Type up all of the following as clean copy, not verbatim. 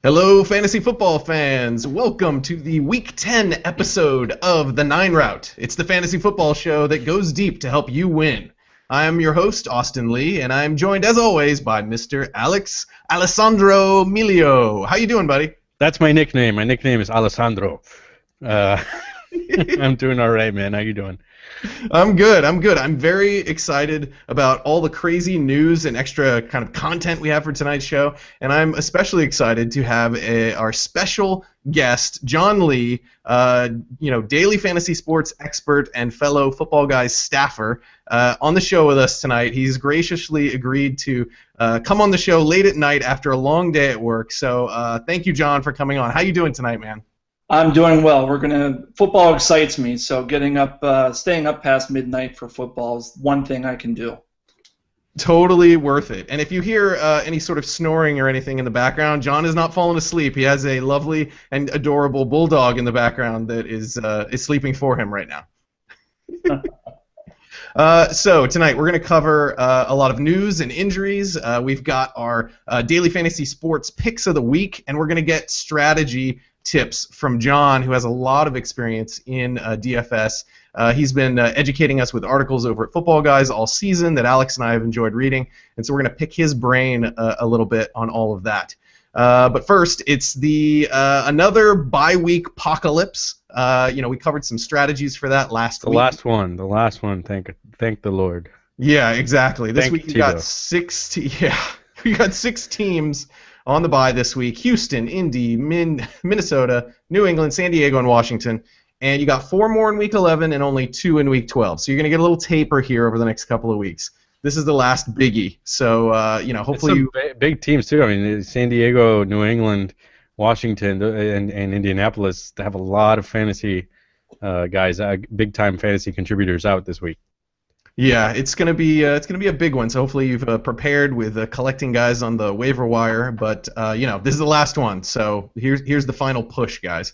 Hello, fantasy football fans. Welcome to the Week 10 episode of the Nine Route. It's the fantasy football show that goes deep to help you win. I am your host, Austin Lee, and I'm joined, as always, by Mr. Alessandro Miglio. How you doing, buddy? That's my nickname. My nickname is Alessandro. I'm doing all right, man. How you doing? I'm good. I'm very excited about all the crazy news and extra kind of content we have for tonight's show, and I'm especially excited to have our special guest, John Lee, daily fantasy sports expert and fellow Football Guys staffer, on the show with us tonight. He's graciously agreed to come on the show late at night after a long day at work. So thank you, John, for coming on. How you doing tonight, man? I'm doing well. Football excites me, so staying up past midnight for football is one thing I can do. Totally worth it. And if you hear any sort of snoring or anything in the background, John is not falling asleep. He has a lovely and adorable bulldog in the background that is sleeping for him right now. So tonight we're going to cover a lot of news and injuries. We've got our daily fantasy sports picks of the week, and we're going to get strategy tips from John, who has a lot of experience in DFS. He's been educating us with articles over at Football Guys all season that Alex and I have enjoyed reading, and so we're going to pick his brain a little bit on all of that. But first, it's the another bye-week apocalypse. We covered some strategies for that last week. The last one. Thank the Lord. Yeah, exactly. This week we got we got 6 teams on the bye this week: Houston, Indy, Minnesota, New England, San Diego, and Washington. And you got 4 more in Week 11 and only 2 in Week 12. So you're going to get a little taper here over the next couple of weeks. This is the last biggie. So, hopefully big teams, too. I mean, San Diego, New England, Washington, and Indianapolis have a lot of fantasy guys, big-time fantasy contributors out this week. Yeah, it's gonna be a big one. So hopefully you've prepared with collecting guys on the waiver wire. But this is the last one. So here's the final push, guys.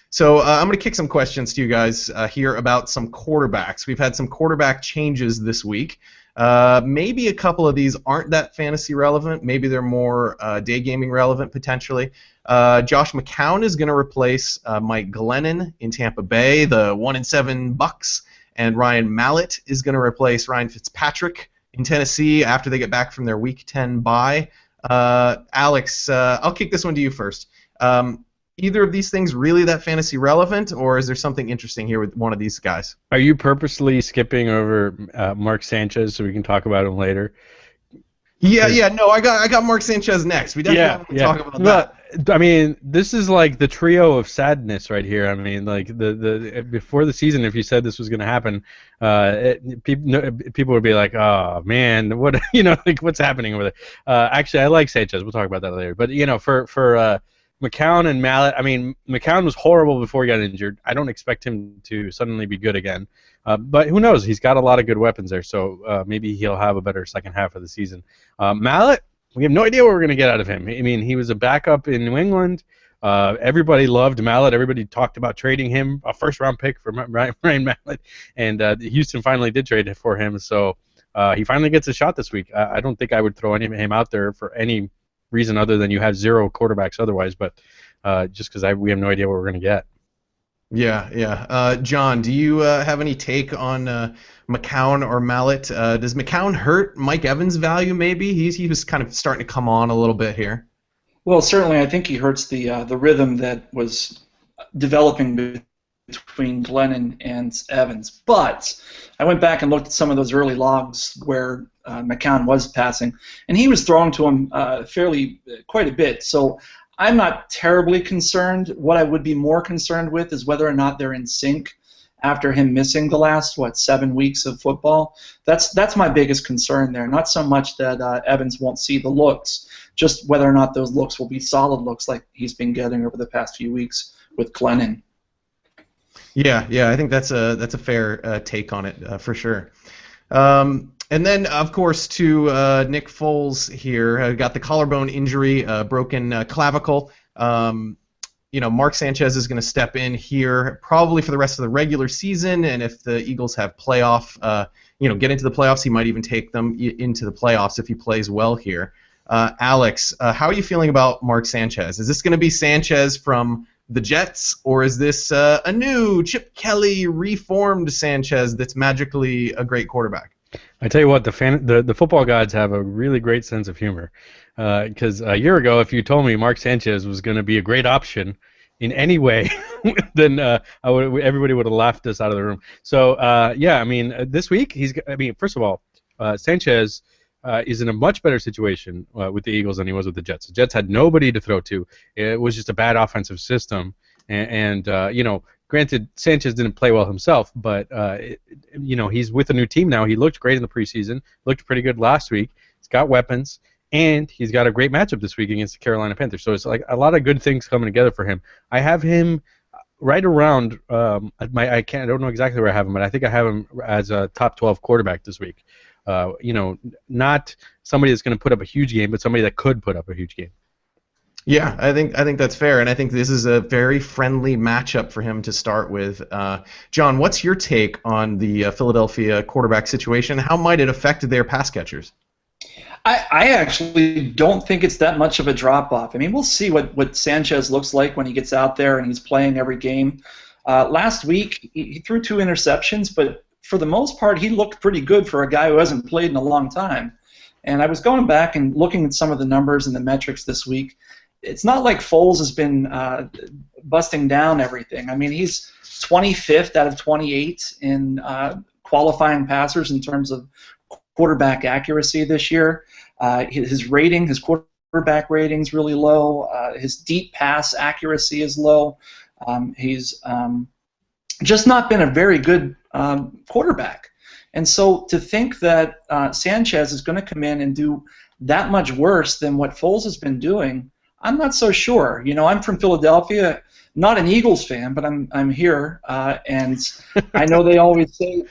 So I'm gonna kick some questions to you guys here about some quarterbacks. We've had some quarterback changes this week. Maybe a couple of these aren't that fantasy relevant. Maybe they're more day gaming relevant potentially. Josh McCown is gonna replace Mike Glennon in Tampa Bay, the 1-7 Bucks. And Ryan Mallett is going to replace Ryan Fitzpatrick in Tennessee after they get back from their Week 10 bye. Alex, I'll kick this one to you first. Either of these things really that fantasy relevant, or is there something interesting here with one of these guys? Are you purposely skipping over Mark Sanchez so we can talk about him later? No, I got Mark Sanchez next. We definitely have to talk about that. I mean, this is like the trio of sadness right here. I mean, like the before the season, if you said this was going to happen, people would be like, "Oh man, what what's happening over there?" Actually, I like Sanchez. We'll talk about that later. But for McCown and Mallett, I mean, McCown was horrible before he got injured. I don't expect him to suddenly be good again. But who knows? He's got a lot of good weapons there, so maybe he'll have a better second half of the season. Mallett, we have no idea what we're going to get out of him. I mean, he was a backup in New England. Everybody loved Mallett. Everybody talked about trading him, a first-round pick for Ryan Mallett, and Houston finally did trade for him, so he finally gets a shot this week. I don't think I would throw him out there for any reason other than you have 0 quarterbacks otherwise, but just because we have no idea what we're going to get. Yeah. John, do you have any take on McCown or Mallett? Does McCown hurt Mike Evans' value maybe? He was kind of starting to come on a little bit here. Well, certainly I think he hurts the rhythm that was developing between Glennon and Evans. But I went back and looked at some of those early logs where McCown was passing, and he was throwing to him quite a bit. So I'm not terribly concerned. What I would be more concerned with is whether or not they're in sync after him missing the last 7 weeks of football. That's my biggest concern there. Not so much that Evans won't see the looks, just whether or not those looks will be solid looks like he's been getting over the past few weeks with Glennon. Yeah, I think that's a fair take on it for sure. And then, of course, to Nick Foles here, got the collarbone injury, broken clavicle. Mark Sanchez is going to step in here probably for the rest of the regular season, and if the Eagles have get into the playoffs, he might even take them into the playoffs if he plays well here. Alex, how are you feeling about Mark Sanchez? Is this going to be Sanchez from the Jets, or is this a new Chip Kelly reformed Sanchez that's magically a great quarterback? I tell you what, the football gods have a really great sense of humor. Because a year ago, if you told me Mark Sanchez was going to be a great option in any way, then everybody would have laughed us out of the room. So yeah, I mean, this week first of all, Sanchez is in a much better situation with the Eagles than he was with the Jets. The Jets had nobody to throw to. It was just a bad offensive system, and granted, Sanchez didn't play well himself, but he's with a new team now. He looked great in the preseason. Looked pretty good last week. He's got weapons, and he's got a great matchup this week against the Carolina Panthers. So it's like a lot of good things coming together for him. I have him right around I don't know exactly where I have him, but I think I have him as a top 12 quarterback this week. Not somebody that's going to put up a huge game, but somebody that could put up a huge game. Yeah, I think that's fair, and I think this is a very friendly matchup for him to start with. John, what's your take on the Philadelphia quarterback situation? How might it affect their pass catchers? I actually don't think it's that much of a drop-off. I mean, we'll see what Sanchez looks like when he gets out there and he's playing every game. Last week, he threw 2 interceptions, but for the most part, he looked pretty good for a guy who hasn't played in a long time. And I was going back and looking at some of the numbers and the metrics this week. It's not like Foles has been busting down everything. I mean, he's 25th out of 28 in qualifying passers in terms of quarterback accuracy this year. His quarterback rating is really low. His deep pass accuracy is low. He's just not been a very good quarterback. And so to think that Sanchez is going to come in and do that much worse than what Foles has been doing, I'm not so sure. I'm from Philadelphia, not an Eagles fan, but I'm here, and I know they always say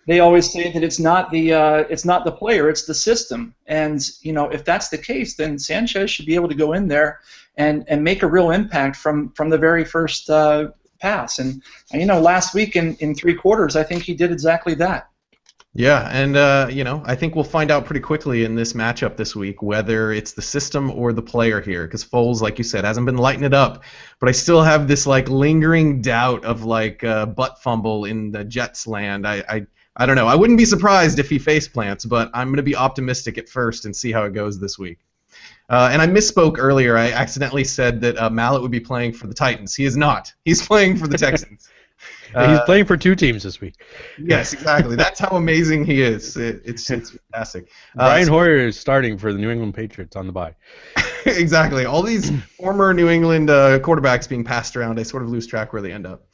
that it's not the player, it's the system. And if that's the case, then Sanchez should be able to go in there and make a real impact from the very first pass. And last week in 3 quarters, I think he did exactly that. Yeah, and I think we'll find out pretty quickly in this matchup this week whether it's the system or the player here, because Foles, like you said, hasn't been lighting it up. But I still have this lingering doubt of butt fumble in the Jets land. I don't know. I wouldn't be surprised if he face plants, but I'm going to be optimistic at first and see how it goes this week. And I misspoke earlier. I accidentally said that Mallett would be playing for the Titans. He is not. He's playing for the Texans. He's playing for 2 teams this week. Yes, exactly. That's how amazing he is. It's fantastic. Brian Hoyer is starting for the New England Patriots on the bye. Exactly. All these former New England quarterbacks being passed around, I sort of lose track where they end up.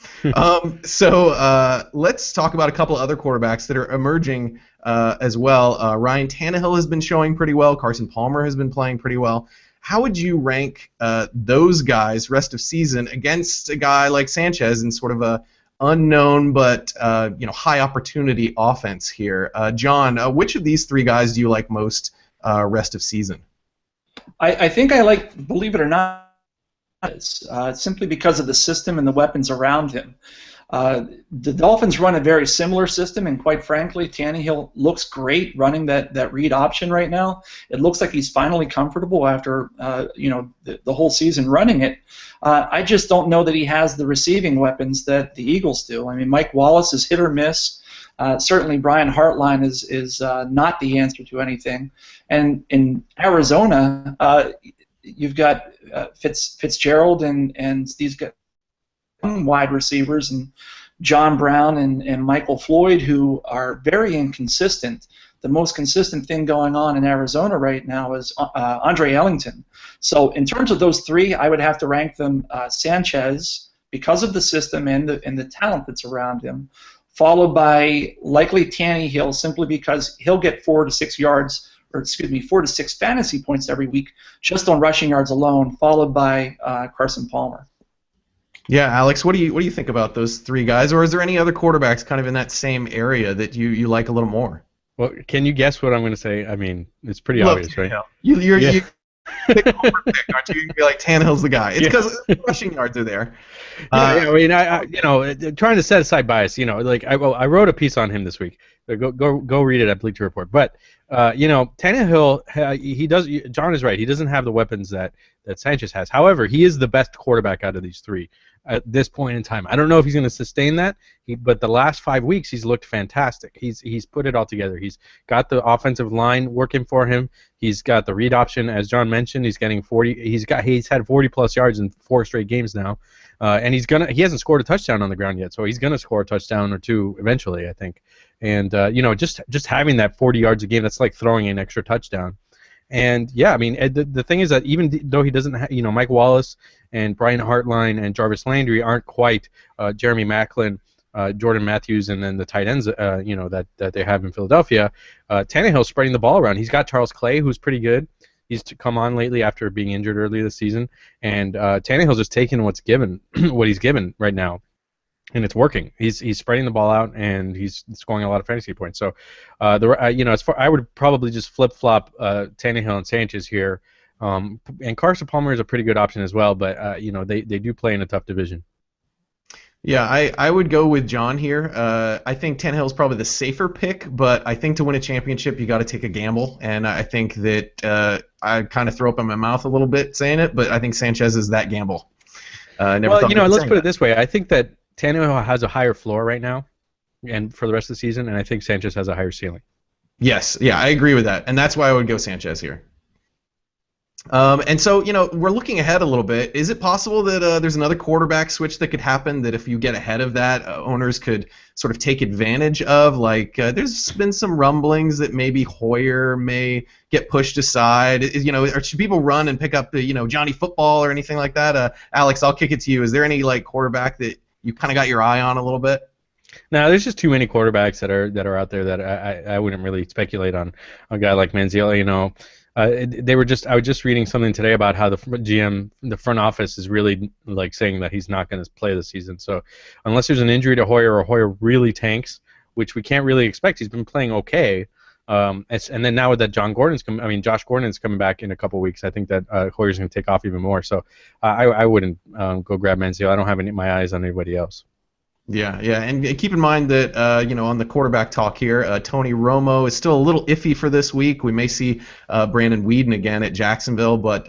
So let's talk about a couple other quarterbacks that are emerging as well. Ryan Tannehill has been showing pretty well. Carson Palmer has been playing pretty well. How would you rank those guys rest of season against a guy like Sanchez in sort of a unknown but high opportunity offense here? John, which of these 3 guys do you like most rest of season? I think I like, believe it or not, simply because of the system and the weapons around him. The Dolphins run a very similar system, and quite frankly, Tannehill looks great running that read option right now. It looks like he's finally comfortable after the whole season running it. I just don't know that he has the receiving weapons that the Eagles do. I mean, Mike Wallace is hit or miss. Certainly, Brian Hartline is not the answer to anything. And in Arizona, you've got Fitzgerald and these guys, wide receivers, and John Brown and Michael Floyd, who are very inconsistent. The most consistent thing going on in Arizona right now is Andre Ellington. So in terms of those 3, I would have to rank them Sanchez because of the system and the talent that's around him, followed by likely Tannehill simply because he'll get 4 to 6 fantasy points every week just on rushing yards alone, followed by Carson Palmer. Yeah, Alex, what do you think about those 3 guys, or is there any other quarterbacks kind of in that same area that you like a little more? Well, can you guess what I'm going to say? I mean, it's pretty obvious, right? You're pick, aren't you? You're like, Tannehill's the guy. It's because rushing yards are there. I mean, trying to set aside bias. I wrote a piece on him this week. Go read it at Bleacher Report. But Tannehill, he does. John is right. He doesn't have the weapons that Sanchez has. However, he is the best quarterback out of these three at this point in time. I don't know if he's going to sustain that, but the last 5 weeks he's looked fantastic. He's put it all together. He's got the offensive line working for him. He's got the read option, as John mentioned. He's getting 40. He's had 40+ yards in 4 straight games now, and he hasn't scored a touchdown on the ground yet. So he's gonna score a touchdown or two eventually, I think. And just having that 40 yards a game, that's like throwing an extra touchdown. And yeah, I mean, the thing is that even though he doesn't have, Mike Wallace and Brian Hartline and Jarvis Landry aren't quite Jeremy Maclin, Jordan Matthews, and then the tight ends, that they have in Philadelphia. Tannehill's spreading the ball around. He's got Charles Clay, who's pretty good. He's come on lately after being injured earlier this season, and Tannehill's just taking what's given, what he's given right now. And it's working. He's spreading the ball out, and he's scoring a lot of fantasy points. So, I would probably just flip flop Tannehill and Sanchez here. And Carson Palmer is a pretty good option as well, but they do play in a tough division. Yeah, I would go with John here. I think Tannehill is probably the safer pick, but I think to win a championship you got to take a gamble, and I think that I kind of throw up in my mouth a little bit saying it, but I think Sanchez is that gamble. Let's put it this way. I think that Tannehill has a higher floor right now, and for the rest of the season, and I think Sanchez has a higher ceiling. Yes, yeah, I agree with that, and that's why I would go Sanchez here. And so, we're looking ahead a little bit. Is it possible that there's another quarterback switch that could happen, that if you get ahead of that, owners could sort of take advantage of? Like, there's been some rumblings that maybe Hoyer may get pushed aside. Or should people run and pick up the, Johnny Football or anything like that? Alex, I'll kick it to you. Is there any, quarterback that you kind of got your eye on a little bit? No, there's just too many quarterbacks that are out there that I wouldn't really speculate on a guy like Manziel. I was just reading something today about how the front office is really saying that he's not going to play this season. So unless there's an injury to Hoyer or Hoyer really tanks, which we can't really expect, he's been playing okay. And then now that Josh Gordon's coming back in a couple weeks, I think that Hoyer's going to take off even more. So I wouldn't go grab Manziel. I don't have my eyes on anybody else. Yeah, and keep in mind that on the quarterback talk here, Tony Romo is still a little iffy for this week. We may see Brandon Weeden again at Jacksonville, but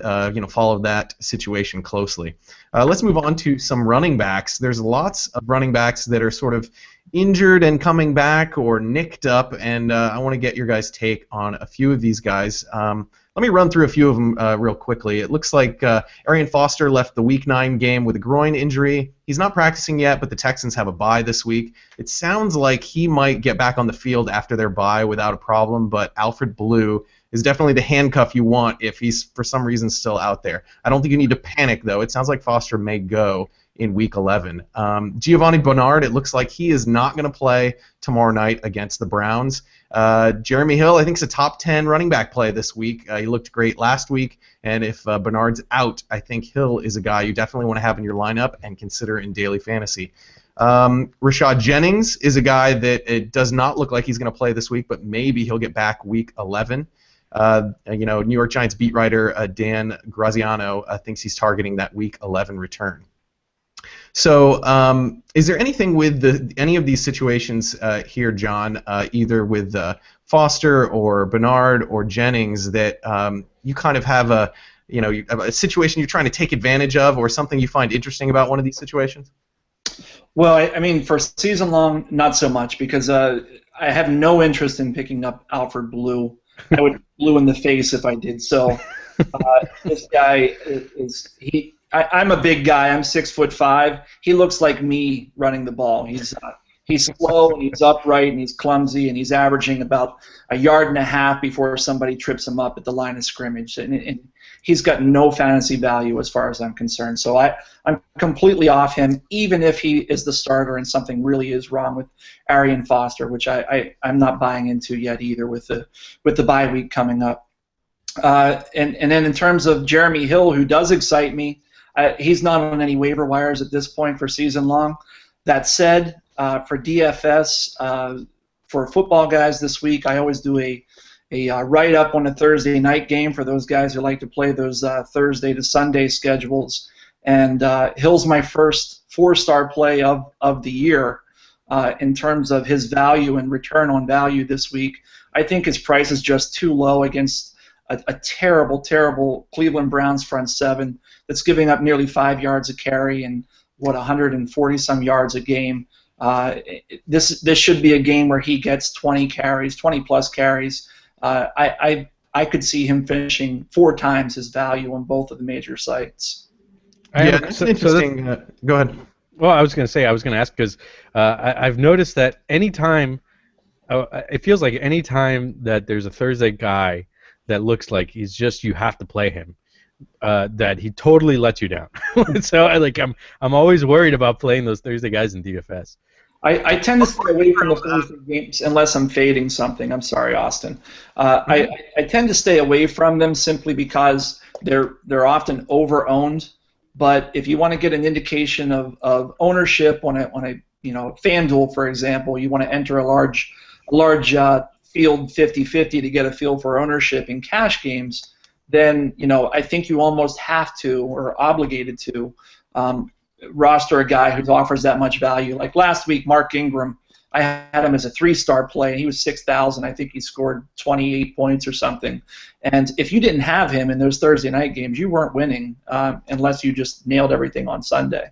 follow that situation closely. Let's move on to some running backs. There's lots of running backs that are sort of injured and coming back or nicked up, and I want to get your guys' take on a few of these guys. Let me run through a few of them real quickly. It looks like Arian Foster left the Week 9 game with a groin injury. He's not practicing yet, but the Texans have a bye this week. It sounds like he might get back on the field after their bye without a problem, but Alfred Blue is definitely the handcuff you want if he's for some reason still out there. I don't think you need to panic, though. It sounds like Foster may go in Week 11. Giovanni Bernard, it looks like he is not going to play tomorrow night against the Browns. Jeremy Hill, I think, is a top 10 running back play this week. He looked great last week, and if Bernard's out, I think Hill is a guy you definitely want to have in your lineup and consider in daily fantasy. Rashad Jennings is a guy that it does not look like he's going to play this week, but maybe he'll get back Week 11. New York Giants beat writer Dan Graziano thinks he's targeting that Week 11 return. So, is there anything with any of these situations here, John, either with Foster or Bernard or Jennings, that you kind of have a situation you're trying to take advantage of, or something you find interesting about one of these situations? Well, I mean, for season long, not so much, because I have no interest in picking up Alfred Blue. I would blue in the face if I did so. This guy I'm a big guy. I'm 6'5". He looks like me running the ball. He's slow and he's upright and he's clumsy and he's averaging about 1.5 yards before somebody trips him up at the line of scrimmage. And he's got no fantasy value as far as I'm concerned. So I'm completely off him, even if he is the starter and something really is wrong with Arian Foster, which I'm not buying into yet either with the bye week coming up. And then in terms of Jeremy Hill, who does excite me, he's not on any waiver wires at this point for season long. That said, for DFS, for football guys this week, I always do a write-up on a Thursday night game for those guys who like to play those Thursday to Sunday schedules. And Hill's my first 4-star play of the year. in terms of his value and return on value this week. I think his price is just too low against a terrible, terrible Cleveland Browns front seven that's giving up nearly 5 yards a carry and 140 some yards a game. This should be a game where he gets 20 carries, 20 plus carries. I could see him finishing 4 times his value on both of the major sites. Yeah, that's an interesting. Go ahead. Well, I was going to ask because I've noticed that anytime, it feels like anytime that there's a Thursday guy that looks like he's just, you have to play him, that he totally lets you down. So I'm always worried about playing those Thursday guys in DFS. I tend to stay away from the Thursday games unless I'm fading something. I'm sorry, Austin. I tend to stay away from them simply because they're often over-owned. But if you want to get an indication of ownership on a FanDuel, for example, you want to enter a large field 50-50 to get a feel for ownership in cash games, then I think you almost have to or are obligated to roster a guy who offers that much value. Like last week, Mark Ingram, I had him as a 3-star play, and he was 6,000. I think he scored 28 points or something. And if you didn't have him in those Thursday night games, you weren't winning unless you just nailed everything on Sunday.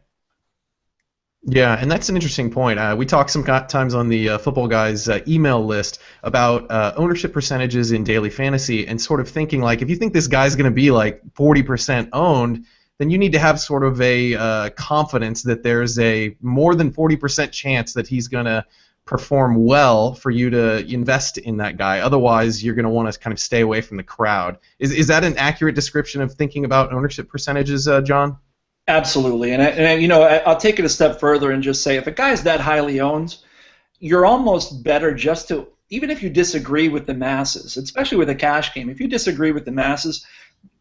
Yeah, and that's an interesting point. We talk sometimes on the Football Guys email list about ownership percentages in daily fantasy and sort of thinking like if you think this guy's going to be like 40% owned, then you need to have sort of a confidence that there's a more than 40% chance that he's going to perform well for you to invest in that guy. Otherwise, you're going to want to kind of stay away from the crowd. Is that an accurate description of thinking about ownership percentages, John? Absolutely, and I'll take it a step further and just say if a guy's that highly owned, you're almost better just to, even if you disagree with the masses, especially with a cash game, if you disagree with the masses,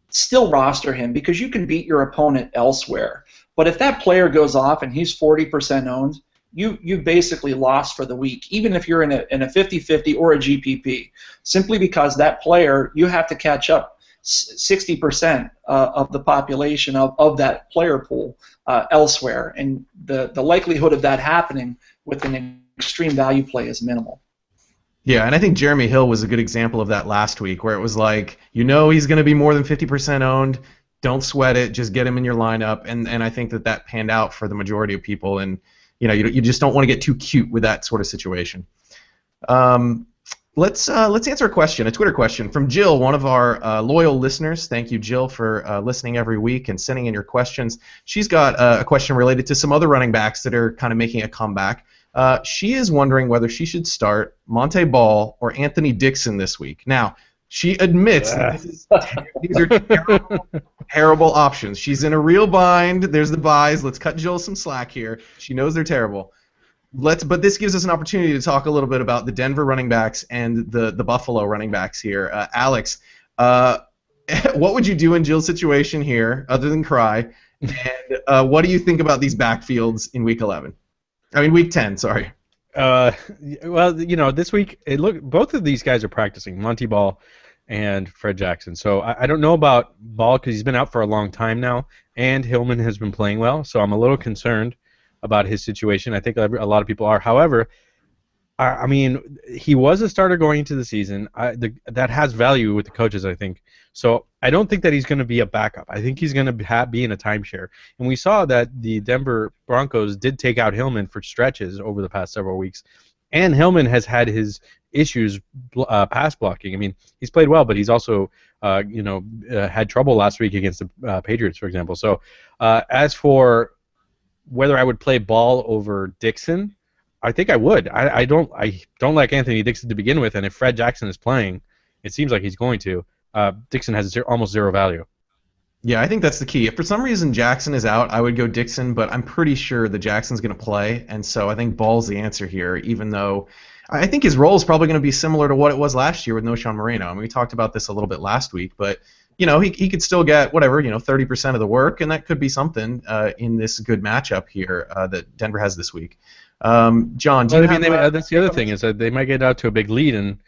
still roster him because you can beat your opponent elsewhere. But if that player goes off and he's 40% owned, you basically lost for the week, even if you're in a 50-50 or a GPP, simply because that player, you have to catch up 60% of the population of that player pool elsewhere, and the likelihood of that happening with an extreme value play is minimal. Yeah, and I think Jeremy Hill was a good example of that last week, where it was like, he's going to be more than 50% owned, don't sweat it, just get him in your lineup, and I think that panned out for the majority of people, and you just don't want to get too cute with that sort of situation. Let's answer a Twitter question from Jill, one of our loyal listeners. Thank you, Jill, for listening every week and sending in your questions. She's got a question related to some other running backs that are kind of making a comeback. She is wondering whether she should start Monte Ball or Anthony Dixon this week. Now, she admits that these are terrible options. She's in a real bind. There's the buys. Let's cut Jill some slack here. She knows they're terrible. But this gives us an opportunity to talk a little bit about the Denver running backs and the Buffalo running backs here. Alex, what would you do in Jill's situation here other than cry? And what do you think about these backfields in Week 11? I mean, Week 10, sorry. Well, this week, both of these guys are practicing, Monty Ball and Fred Jackson. So I don't know about Ball because he's been out for a long time now, and Hillman has been playing well, so I'm a little concerned about his situation. I think a lot of people are. However, I mean, he was a starter going into the season. That has value with the coaches, I think. So I don't think that he's going to be a backup. I think he's going to be in a timeshare. And we saw that the Denver Broncos did take out Hillman for stretches over the past several weeks. And Hillman has had his issues pass blocking. I mean, he's played well, but he's also had trouble last week against the Patriots, for example. So as for whether I would play Ball over Dixon, I think I would. I don't like Anthony Dixon to begin with, and if Fred Jackson is playing, it seems like he's going to. Dixon has almost zero value. Yeah, I think that's the key. If for some reason Jackson is out, I would go Dixon, but I'm pretty sure that Jackson's going to play, and so I think Ball's the answer here, even though I think his role is probably going to be similar to what it was last year with Noshawn Moreno. I mean, we talked about this a little bit last week, but he could still get 30% of the work, and that could be something in this good matchup here that Denver has this week. John, do you have, that's the other thing is that they might get out to a big lead and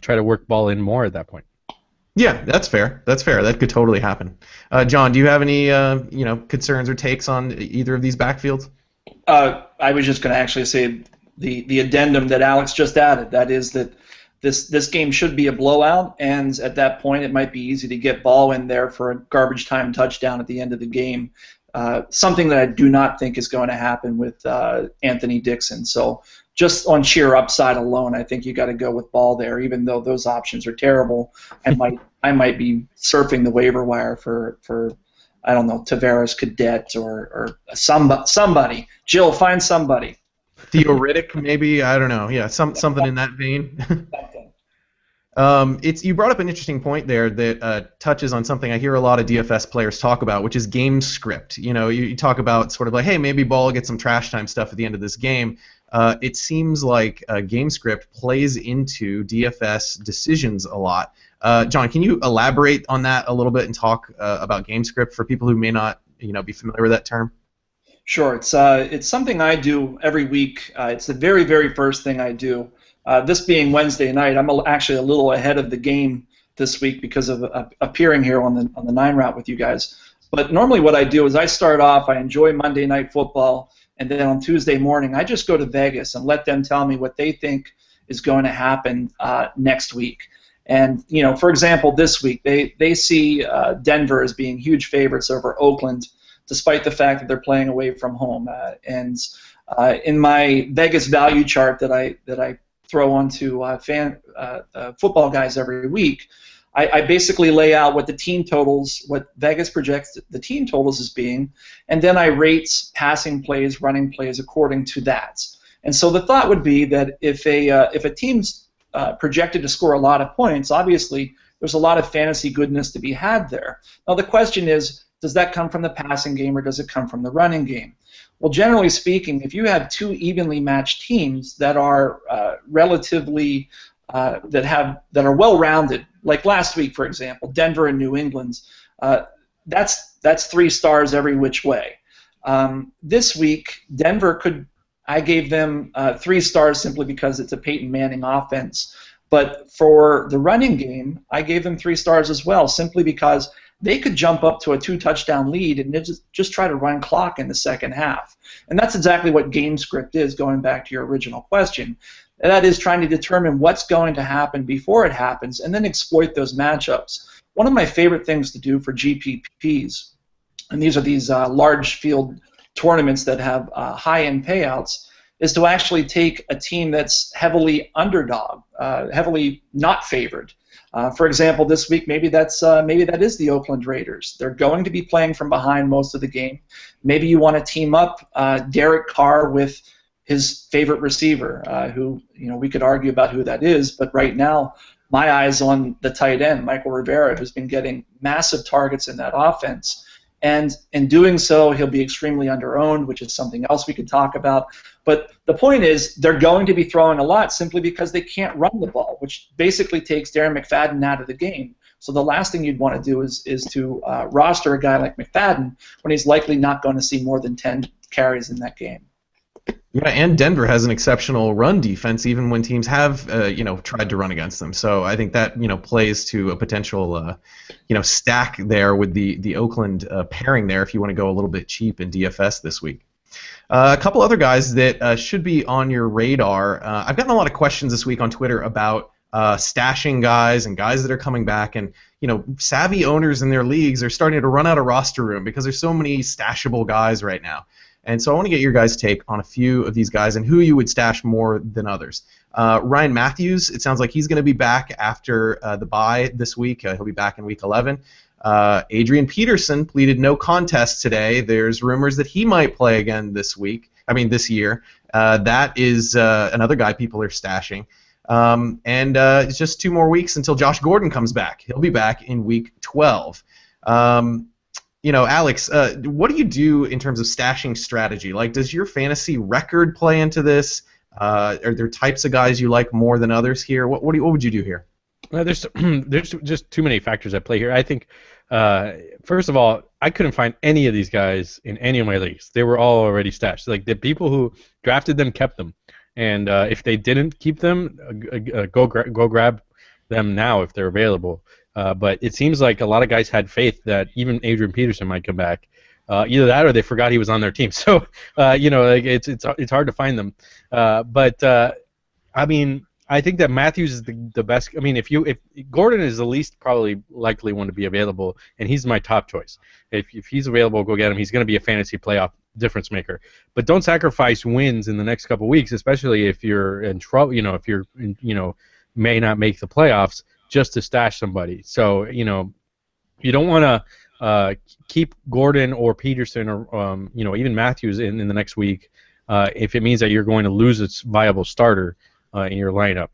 try to work Ball in more at that point. Yeah, that's fair. That could totally happen. John, do you have any concerns or takes on either of these backfields? I was just going to actually say the addendum that Alex just added. That is that this game should be a blowout, and at that point it might be easy to get Ball in there for a garbage time touchdown at the end of the game. Something that I do not think is going to happen with Anthony Dixon. So just on sheer upside alone, I think you got to go with Ball there, even though those options are terrible. I might be surfing the waiver wire for I don't know, Tavares Cadet or somebody. Jill, find somebody. Theoretic, maybe, I don't know. Yeah, something in that vein. You brought up an interesting point there that touches on something I hear a lot of DFS players talk about, which is game script. You talk about sort of like, hey, maybe Ball gets some trash time stuff at the end of this game. It seems like game script plays into DFS decisions a lot. John, can you elaborate on that a little bit and talk about game script for people who may not be familiar with that term? Sure. It's something I do every week. It's the very, very first thing I do. This being Wednesday night, I'm actually a little ahead of the game this week because of appearing here on the 9 route with you guys. But normally what I do is I start off, I enjoy Monday Night Football, and then on Tuesday morning I just go to Vegas and let them tell me what they think is going to happen next week. And, for example, this week they see Denver as being huge favorites over Oakland, despite the fact that they're playing away from home. And in my Vegas value chart that I throw onto football guys every week, I basically lay out what the team totals, what Vegas projects the team totals as being, and then I rate passing plays, running plays according to that. And so the thought would be that if a team's projected to score a lot of points, obviously there's a lot of fantasy goodness to be had there. Now the question is, does that come from the passing game or does it come from the running game? Well, generally speaking, if you have two evenly matched teams that are relatively that are well-rounded, like last week, for example, Denver and New England, that's 3 stars every which way. This week, Denver I gave them 3 stars simply because it's a Peyton Manning offense. But for the running game, I gave them 3 stars as well, simply because they could jump up to a 2-touchdown lead and just try to run clock in the second half. And that's exactly what game script is, going back to your original question. And that is trying to determine what's going to happen before it happens and then exploit those matchups. One of my favorite things to do for GPPs, and these are these large field tournaments that have high-end payouts, is to actually take a team that's heavily underdog, heavily not favored. For example, this week maybe that is the Oakland Raiders. They're going to be playing from behind most of the game. Maybe you want to team up Derek Carr with his favorite receiver, who we could argue about who that is, but right now my eyes on the tight end, Michael Rivera, who's been getting massive targets in that offense. And in doing so, he'll be extremely under-owned, which is something else we could talk about. But the point is, they're going to be throwing a lot simply because they can't run the ball, which basically takes Darren McFadden out of the game. So the last thing you'd want to do is to roster a guy like McFadden when he's likely not going to see more than 10 carries in that game. Yeah, and Denver has an exceptional run defense, even when teams have, tried to run against them. So I think that, plays to a potential, stack there with the Oakland pairing there if you want to go a little bit cheap in DFS this week. A couple other guys that should be on your radar. I've gotten a lot of questions this week on Twitter about stashing guys and guys that are coming back, and savvy owners in their leagues are starting to run out of roster room because there's so many stashable guys right now. And so I want to get your guys' take on a few of these guys and who you would stash more than others. Ryan Matthews, it sounds like he's going to be back after the bye this week. He'll be back in Week 11. Adrian Peterson pleaded no contest today. There's rumors that he might play again this year. That is another guy people are stashing. And it's just 2 more weeks until Josh Gordon comes back. He'll be back in Week 12. Alex, what do you do in terms of stashing strategy? Like, does your fantasy record play into this? Are there types of guys you like more than others here? What would you do here? Well, there's just too many factors at play here. I think, first of all, I couldn't find any of these guys in any of my leagues. They were all already stashed. Like, the people who drafted them kept them, and if they didn't keep them, go grab them now if they're available. But it seems like a lot of guys had faith that even Adrian Peterson might come back. Either that or they forgot he was on their team. So like it's hard to find them. But I mean, I think that Matthews is the best. I mean, if Gordon is the least probably likely one to be available, and he's my top choice. If he's available, go get him. He's going to be a fantasy playoff difference maker. But don't sacrifice wins in the next couple weeks, especially if you're in trouble. If you're may not make the playoffs just to stash somebody. So you don't want to keep Gordon or Peterson or even Matthews in the next week if it means that you're going to lose a viable starter in your lineup,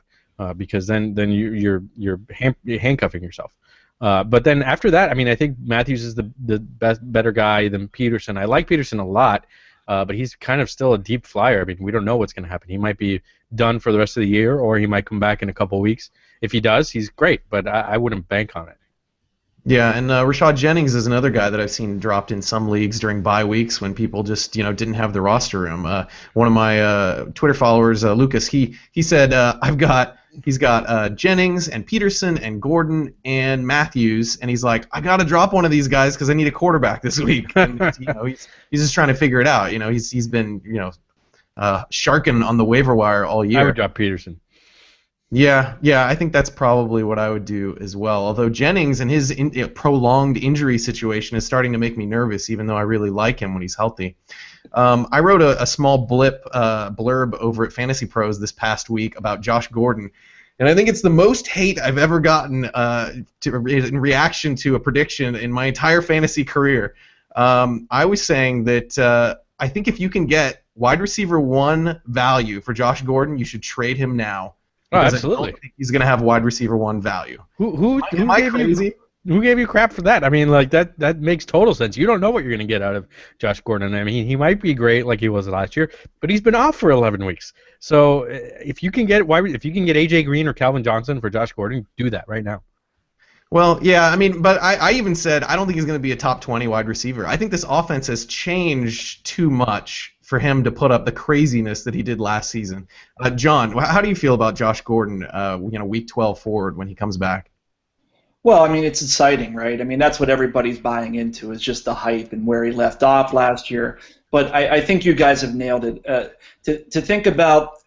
because then you're handcuffing yourself. But then after that, I mean, I think Matthews is the better guy than Peterson. I like Peterson a lot, but he's kind of still a deep flyer. I mean, we don't know what's going to happen. He might be done for the rest of the year, or he might come back in a couple of weeks. If he does, he's great, but I wouldn't bank on it. Yeah, and Rashad Jennings is another guy that I've seen dropped in some leagues during bye weeks when people just didn't have the roster room. One of my Twitter followers, Lucas, he said he's got Jennings and Peterson and Gordon and Matthews, and he's like, I got to drop one of these guys because I need a quarterback this week. And he's just trying to figure it out. He's been sharking on the waiver wire all year. I would drop Peterson. Yeah, I think that's probably what I would do as well. Although Jennings and his prolonged injury situation is starting to make me nervous, even though I really like him when he's healthy. I wrote a small blurb over at Fantasy Pros this past week about Josh Gordon, and I think it's the most hate I've ever gotten in reaction to a prediction in my entire fantasy career. I was saying that I think if you can get wide receiver 1 value for Josh Gordon, you should trade him now. Oh, absolutely. I don't think he's going to have wide receiver 1 value. Who gave you crap for that? I mean, like that makes total sense. You don't know what you're going to get out of Josh Gordon. I mean, he might be great like he was last year, but he's been off for 11 weeks. So if you can get AJ Green or Calvin Johnson for Josh Gordon, do that right now. Well, yeah, I mean, but I even said I don't think he's going to be a top 20 wide receiver. I think this offense has changed too much for him to put up the craziness that he did last season. John, how do you feel about Josh Gordon, week 12 forward when he comes back? Well, I mean, it's exciting, right? I mean, that's what everybody's buying into is just the hype and where he left off last year. But I think you guys have nailed it. To think about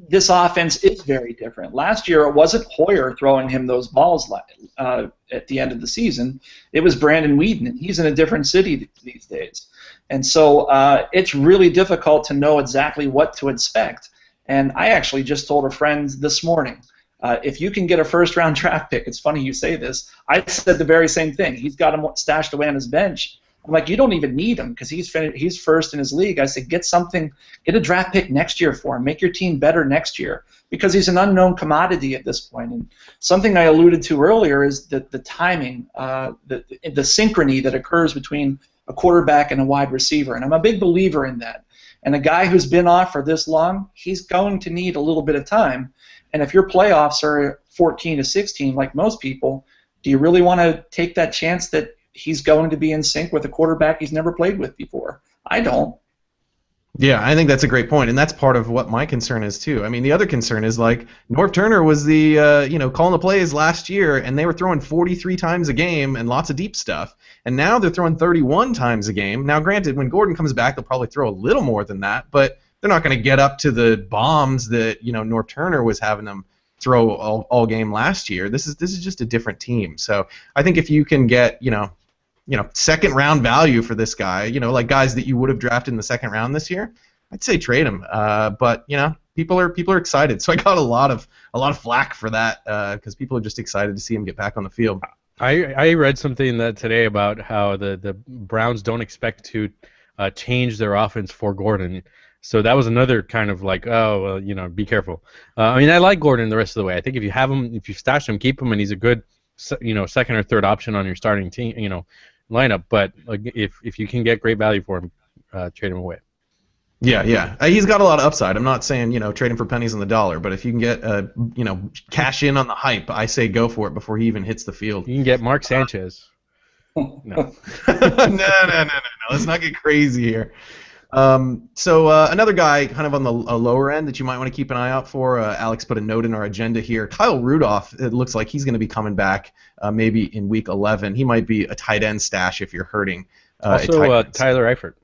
this offense is very different. Last year, it wasn't Hoyer throwing him those balls at the end of the season. It was Brandon Weeden, and he's in a different city these days. And so it's really difficult to know exactly what to expect. And I actually just told a friend this morning, if you can get a first-round draft pick, it's funny you say this, I said the very same thing. He's got him stashed away on his bench. I'm like, you don't even need him because he's first in his league. I said, get a draft pick next year for him. Make your team better next year because he's an unknown commodity at this point. And something I alluded to earlier is that the timing, the synchrony that occurs between a quarterback and a wide receiver. And I'm a big believer in that. And a guy who's been off for this long, he's going to need a little bit of time. And if your playoffs are 14 to 16, like most people, do you really want to take that chance that he's going to be in sync with a quarterback he's never played with before? I don't. Yeah, I think that's a great point, and that's part of what my concern is too. I mean, the other concern is like Norv Turner was the calling the plays last year, and they were throwing 43 times a game and lots of deep stuff, and now they're throwing 31 times a game. Now, granted, when Gordon comes back, they'll probably throw a little more than that, but they're not going to get up to the bombs that Norv Turner was having them throw all game last year. This is just a different team. So I think if you can get second round value for this guy, like guys that you would have drafted in the second round this year, I'd say trade him. But people are excited. So I got a lot of flack for that because people are just excited to see him get back on the field. I read something today about how the Browns don't expect to change their offense for Gordon. So that was another kind of like, be careful. I mean, I like Gordon the rest of the way. I think if you have him, if you stash him, keep him, and he's a good, second or third option on your starting team, lineup. But if you can get great value for him, trade him away. Yeah. He's got a lot of upside. I'm not saying trade him for pennies on the dollar, but if you can get cash in on the hype, I say go for it before he even hits the field. You can get Mark Sanchez. No. No. Let's not get crazy here. Another guy kind of on the lower end that you might want to keep an eye out for, Alex put a note in our agenda here. Kyle Rudolph, it looks like he's going to be coming back maybe in week 11. He might be a tight end stash if you're hurting. Also, Tyler Eifert.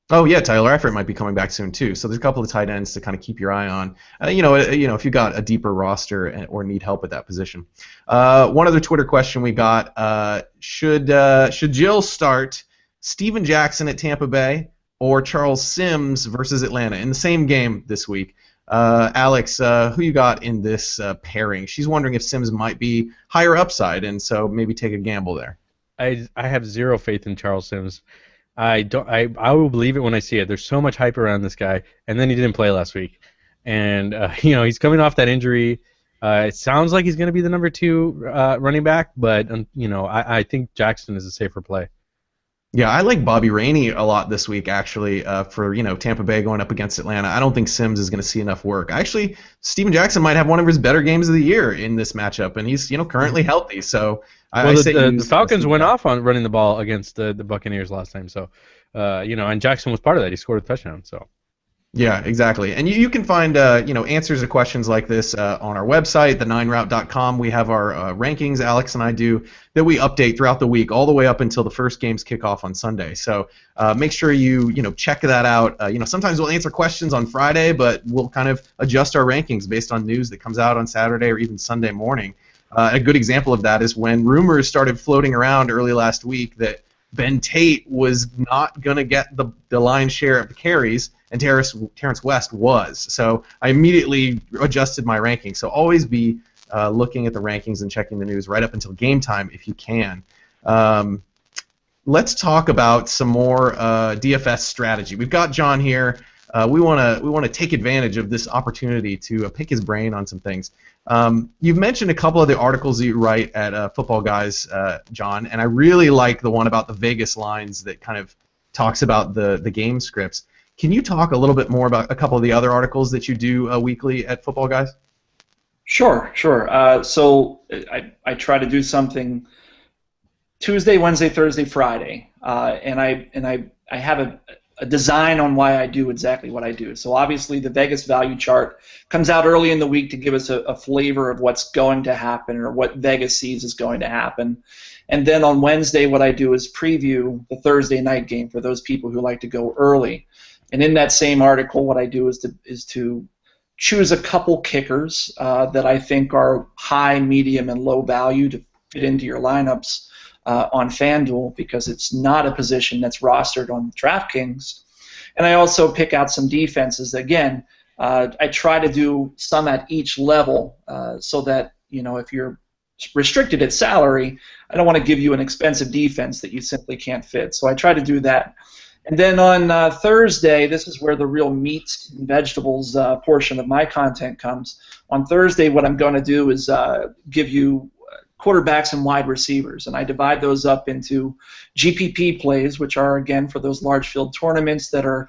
Oh yeah, Tyler Eifert might be coming back soon too. So there's a couple of tight ends to kind of keep your eye on. If you got a deeper roster or need help at that position. One other Twitter question we got: should Jill start Steven Jackson at Tampa Bay or Charles Sims versus Atlanta in the same game this week? Alex, who you got in this pairing? She's wondering if Sims might be higher upside, and so maybe take a gamble there. I have zero faith in Charles Sims. I will believe it when I see it. There's so much hype around this guy, and then he didn't play last week, and he's coming off that injury. It sounds like he's going to be the number 2 running back, but I think Jackson is a safer play. Yeah, I like Bobby Rainey a lot this week, actually, for Tampa Bay going up against Atlanta. I don't think Sims is going to see enough work. Actually, Steven Jackson might have one of his better games of the year in this matchup, and he's currently healthy. So the Falcons went off on running the ball against the Buccaneers last time. So and Jackson was part of that. He scored a touchdown. So. Yeah, exactly. And you can find answers to questions like this on our website, the9route.com. We have our rankings, Alex and I do, that we update throughout the week, all the way up until the first games kick off on Sunday. So make sure you check that out. Sometimes we'll answer questions on Friday, but we'll kind of adjust our rankings based on news that comes out on Saturday or even Sunday morning. A good example of that is when rumors started floating around early last week that Ben Tate was not going to get the lion's share of the carries, and Terrence West was. So I immediately adjusted my rankings. So always be looking at the rankings and checking the news right up until game time if you can. Let's talk about some more DFS strategy. We've got John here. We want to take advantage of this opportunity to pick his brain on some things. You've mentioned a couple of the articles that you write at Football Guys, John, and I really like the one about the Vegas lines that kind of talks about the game scripts. Can you talk a little bit more about a couple of the other articles that you do weekly at Football Guys? Sure. So I try to do something Tuesday, Wednesday, Thursday, Friday, and I have a design on why I do exactly what I do. So obviously the Vegas value chart comes out early in the week to give us a flavor of what's going to happen or what Vegas sees is going to happen. And then on Wednesday what I do is preview the Thursday night game for those people who like to go early. And in that same article what I do is to choose a couple kickers that I think are high, medium, and low value to fit into your lineups on FanDuel, because it's not a position that's rostered on DraftKings. And I also pick out some defenses. Again, I try to do some at each level so that, if you're restricted at salary, I don't want to give you an expensive defense that you simply can't fit. So I try to do that. And then on Thursday, this is where the real meat and vegetables portion of my content comes. On Thursday, what I'm going to do is give you quarterbacks and wide receivers, and I divide those up into GPP plays, which are, again, for those large field tournaments that are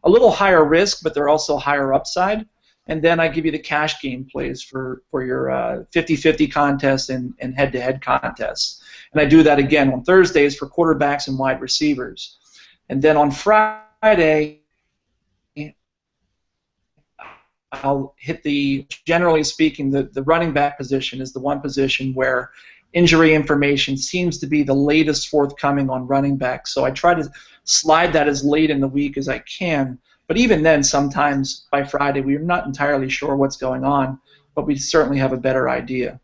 a little higher risk, but they're also higher upside. And then I give you the cash game plays for your 50-50 contests and head-to-head contests. And I do that, again, on Thursdays for quarterbacks and wide receivers. And then on Friday, I'll hit generally speaking, the running back position is the one position where injury information seems to be the latest forthcoming on running back. So I try to slide that as late in the week as I can. But even then, sometimes by Friday, we're not entirely sure what's going on, but we certainly have a better idea.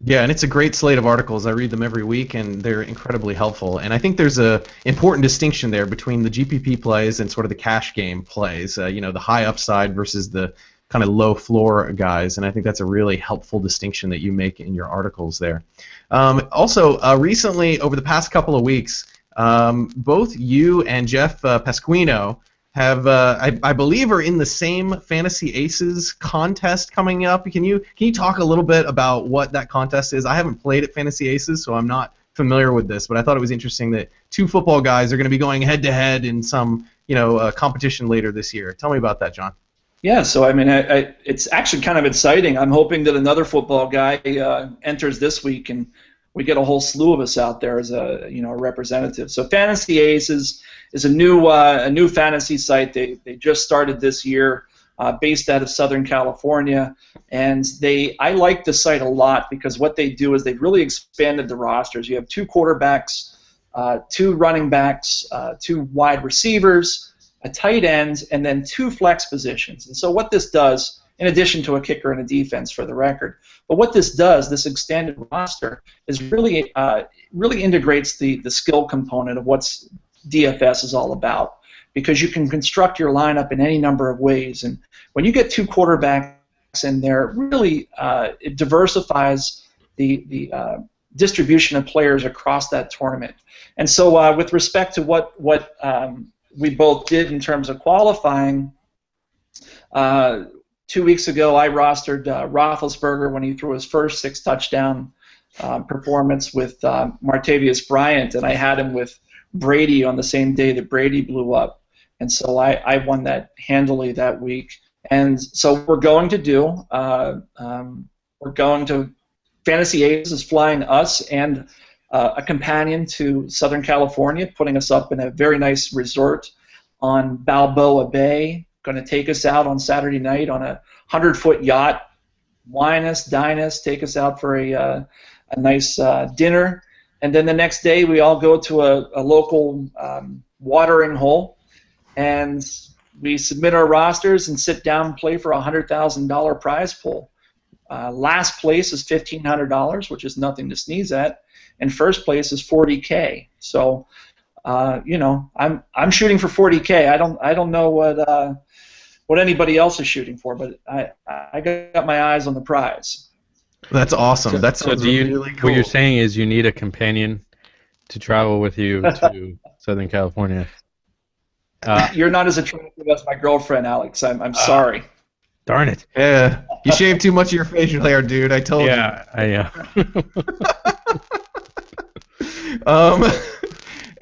Yeah, and it's a great slate of articles. I read them every week, and they're incredibly helpful. And I think there's a important distinction there between the GPP plays and sort of the cash game plays. The high upside versus the kind of low floor guys. And I think that's a really helpful distinction that you make in your articles there. Also, recently, over the past couple of weeks, both you and Jeff Pasquino have, I believe, are in the same Fantasy Aces contest coming up. Can you talk a little bit about what that contest is? I haven't played at Fantasy Aces, so I'm not familiar with this, but I thought it was interesting that two football guys are going to be going head-to-head in some competition later this year. Tell me about that, John. Yeah, so I mean, it's actually kind of exciting. I'm hoping that another football guy enters this week, and we get a whole slew of us out there as a representative. So Fantasy Ace is a new fantasy site. They just started this year, based out of Southern California, and I like the site a lot because what they do is they've really expanded the rosters. You have 2 quarterbacks, 2 running backs, 2 wide receivers, a tight end, and then 2 flex positions. And so what this does, in addition to a kicker and a defense for the record, but what this does, this extended roster, is really integrates the skill component of what's DFS is all about, because you can construct your lineup in any number of ways. And when you get 2 quarterbacks in there, really it diversifies the distribution of players across that tournament. And so with respect to what we both did in terms of qualifying, 2 weeks ago I rostered Roethlisberger when he threw his first 6-touchdown performance with Martavius Bryant, and I had him with Brady on the same day that Brady blew up. And so I won that handily that week. And so we're going to Fantasy Ace is flying us and a companion to Southern California, putting us up in a very nice resort on Balboa Bay. Going to take us out on Saturday night on a 100-foot yacht, wine us, dine us, take us out for a nice dinner, and then the next day we all go to a local watering hole, and we submit our rosters and sit down and play for a $100,000 prize pool. Last place is $1,500, which is nothing to sneeze at, and first place is $40K. So, I'm shooting for $40K. I don't know what anybody else is shooting for, but I got my eyes on the prize. That's awesome. That sounds really cool. What you're saying is you need a companion to travel with you to Southern California. You're not as attractive as my girlfriend, Alex. I'm sorry. Darn it. Yeah, you shaved too much of your facial hair, dude. I told you. Yeah.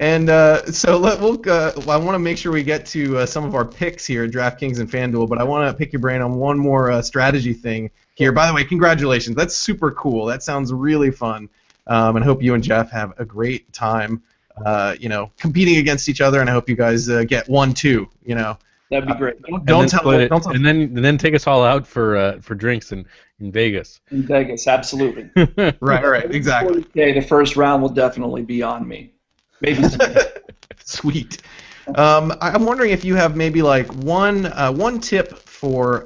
And so I want to make sure we get to some of our picks here at DraftKings and FanDuel, but I want to pick your brain on one more strategy thing here. By the way, congratulations. That's super cool. That sounds really fun. And I hope you and Jeff have a great time, competing against each other, and I hope you guys get 1-2, That'd be great. Don't tell it. And then take us all out for drinks in Vegas. In Vegas, absolutely. Right, exactly. Okay, the first round will definitely be on me. Maybe. Sweet. I'm wondering if you have maybe like one tip for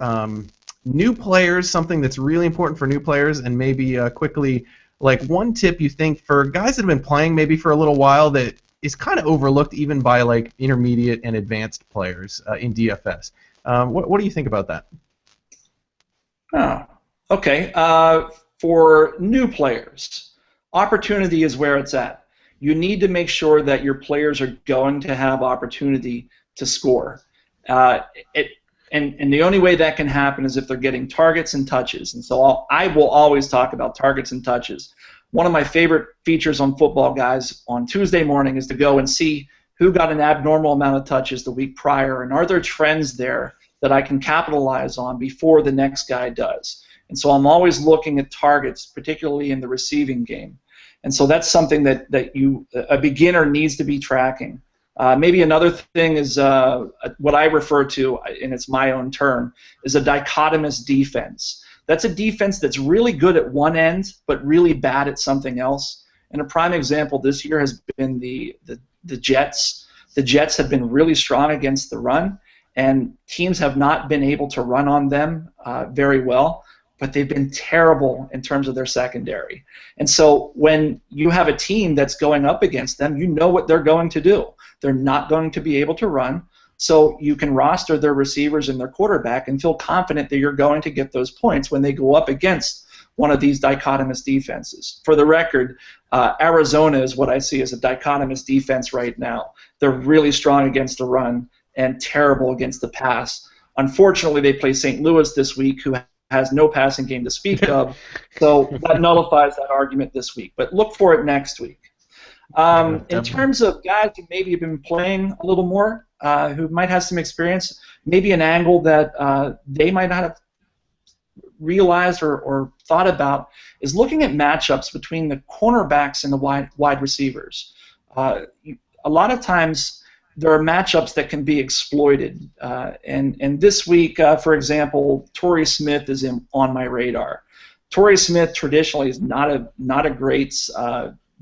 new players, something that's really important for new players, and maybe quickly, like one tip you think for guys that have been playing maybe for a little while that is kind of overlooked even by like intermediate and advanced players in DFS. What do you think about that? Oh, okay. For new players, opportunity is where it's at. You need to make sure that your players are going to have opportunity to score. And the only way that can happen is if they're getting targets and touches. And so I will always talk about targets and touches. One of my favorite features on Football Guys on Tuesday morning is to go and see who got an abnormal amount of touches the week prior, and are there trends there that I can capitalize on before the next guy does. And so I'm always looking at targets, particularly in the receiving game. And so that's something that a beginner needs to be tracking. Maybe another thing is what I refer to, and it's my own term, is a dichotomous defense. That's a defense that's really good at one end, but really bad at something else. And a prime example this year has been the Jets. The Jets have been really strong against the run, and teams have not been able to run on them very well, but they've been terrible in terms of their secondary. And so when you have a team that's going up against them, you know what they're going to do. They're not going to be able to run, so you can roster their receivers and their quarterback and feel confident that you're going to get those points when they go up against one of these dichotomous defenses. For the record, Arizona is what I see as a dichotomous defense right now. They're really strong against the run and terrible against the pass. Unfortunately, they play St. Louis this week, who has no passing game to speak of, so that nullifies that argument this week. But look for it next week. In terms of guys who maybe have been playing a little more, who might have some experience, maybe an angle that they might not have realized or thought about is looking at matchups between the cornerbacks and the wide receivers. A lot of times there are matchups that can be exploited, and this week, for example, Torrey Smith is on my radar. Torrey Smith traditionally is not a great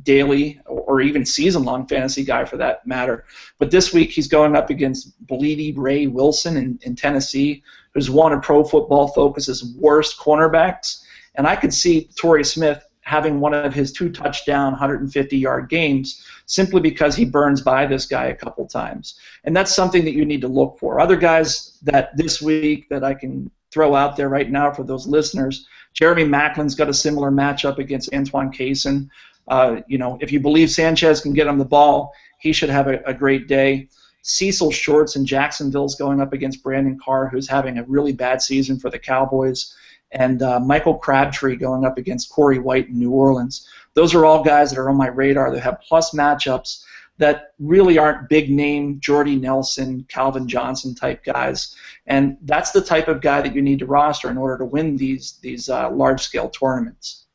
daily or even season-long fantasy guy for that matter. But this week he's going up against Bleedy Ray Wilson in Tennessee, who's one of Pro Football Focus's worst cornerbacks. And I could see Torrey Smith having one of his 2-touchdown, 150-yard games simply because he burns by this guy a couple times. And that's something that you need to look for. Other guys that this week that I can throw out there right now for those listeners, Jeremy Macklin's got a similar matchup against Antoine Cason. If you believe Sanchez can get him the ball, he should have a great day. Cecil Shorts in Jacksonville's going up against Brandon Carr, who's having a really bad season for the Cowboys. And Michael Crabtree going up against Corey White in New Orleans. Those are all guys that are on my radar that have plus matchups that really aren't big-name Jordy Nelson, Calvin Johnson type guys. And that's the type of guy that you need to roster in order to win these large-scale tournaments.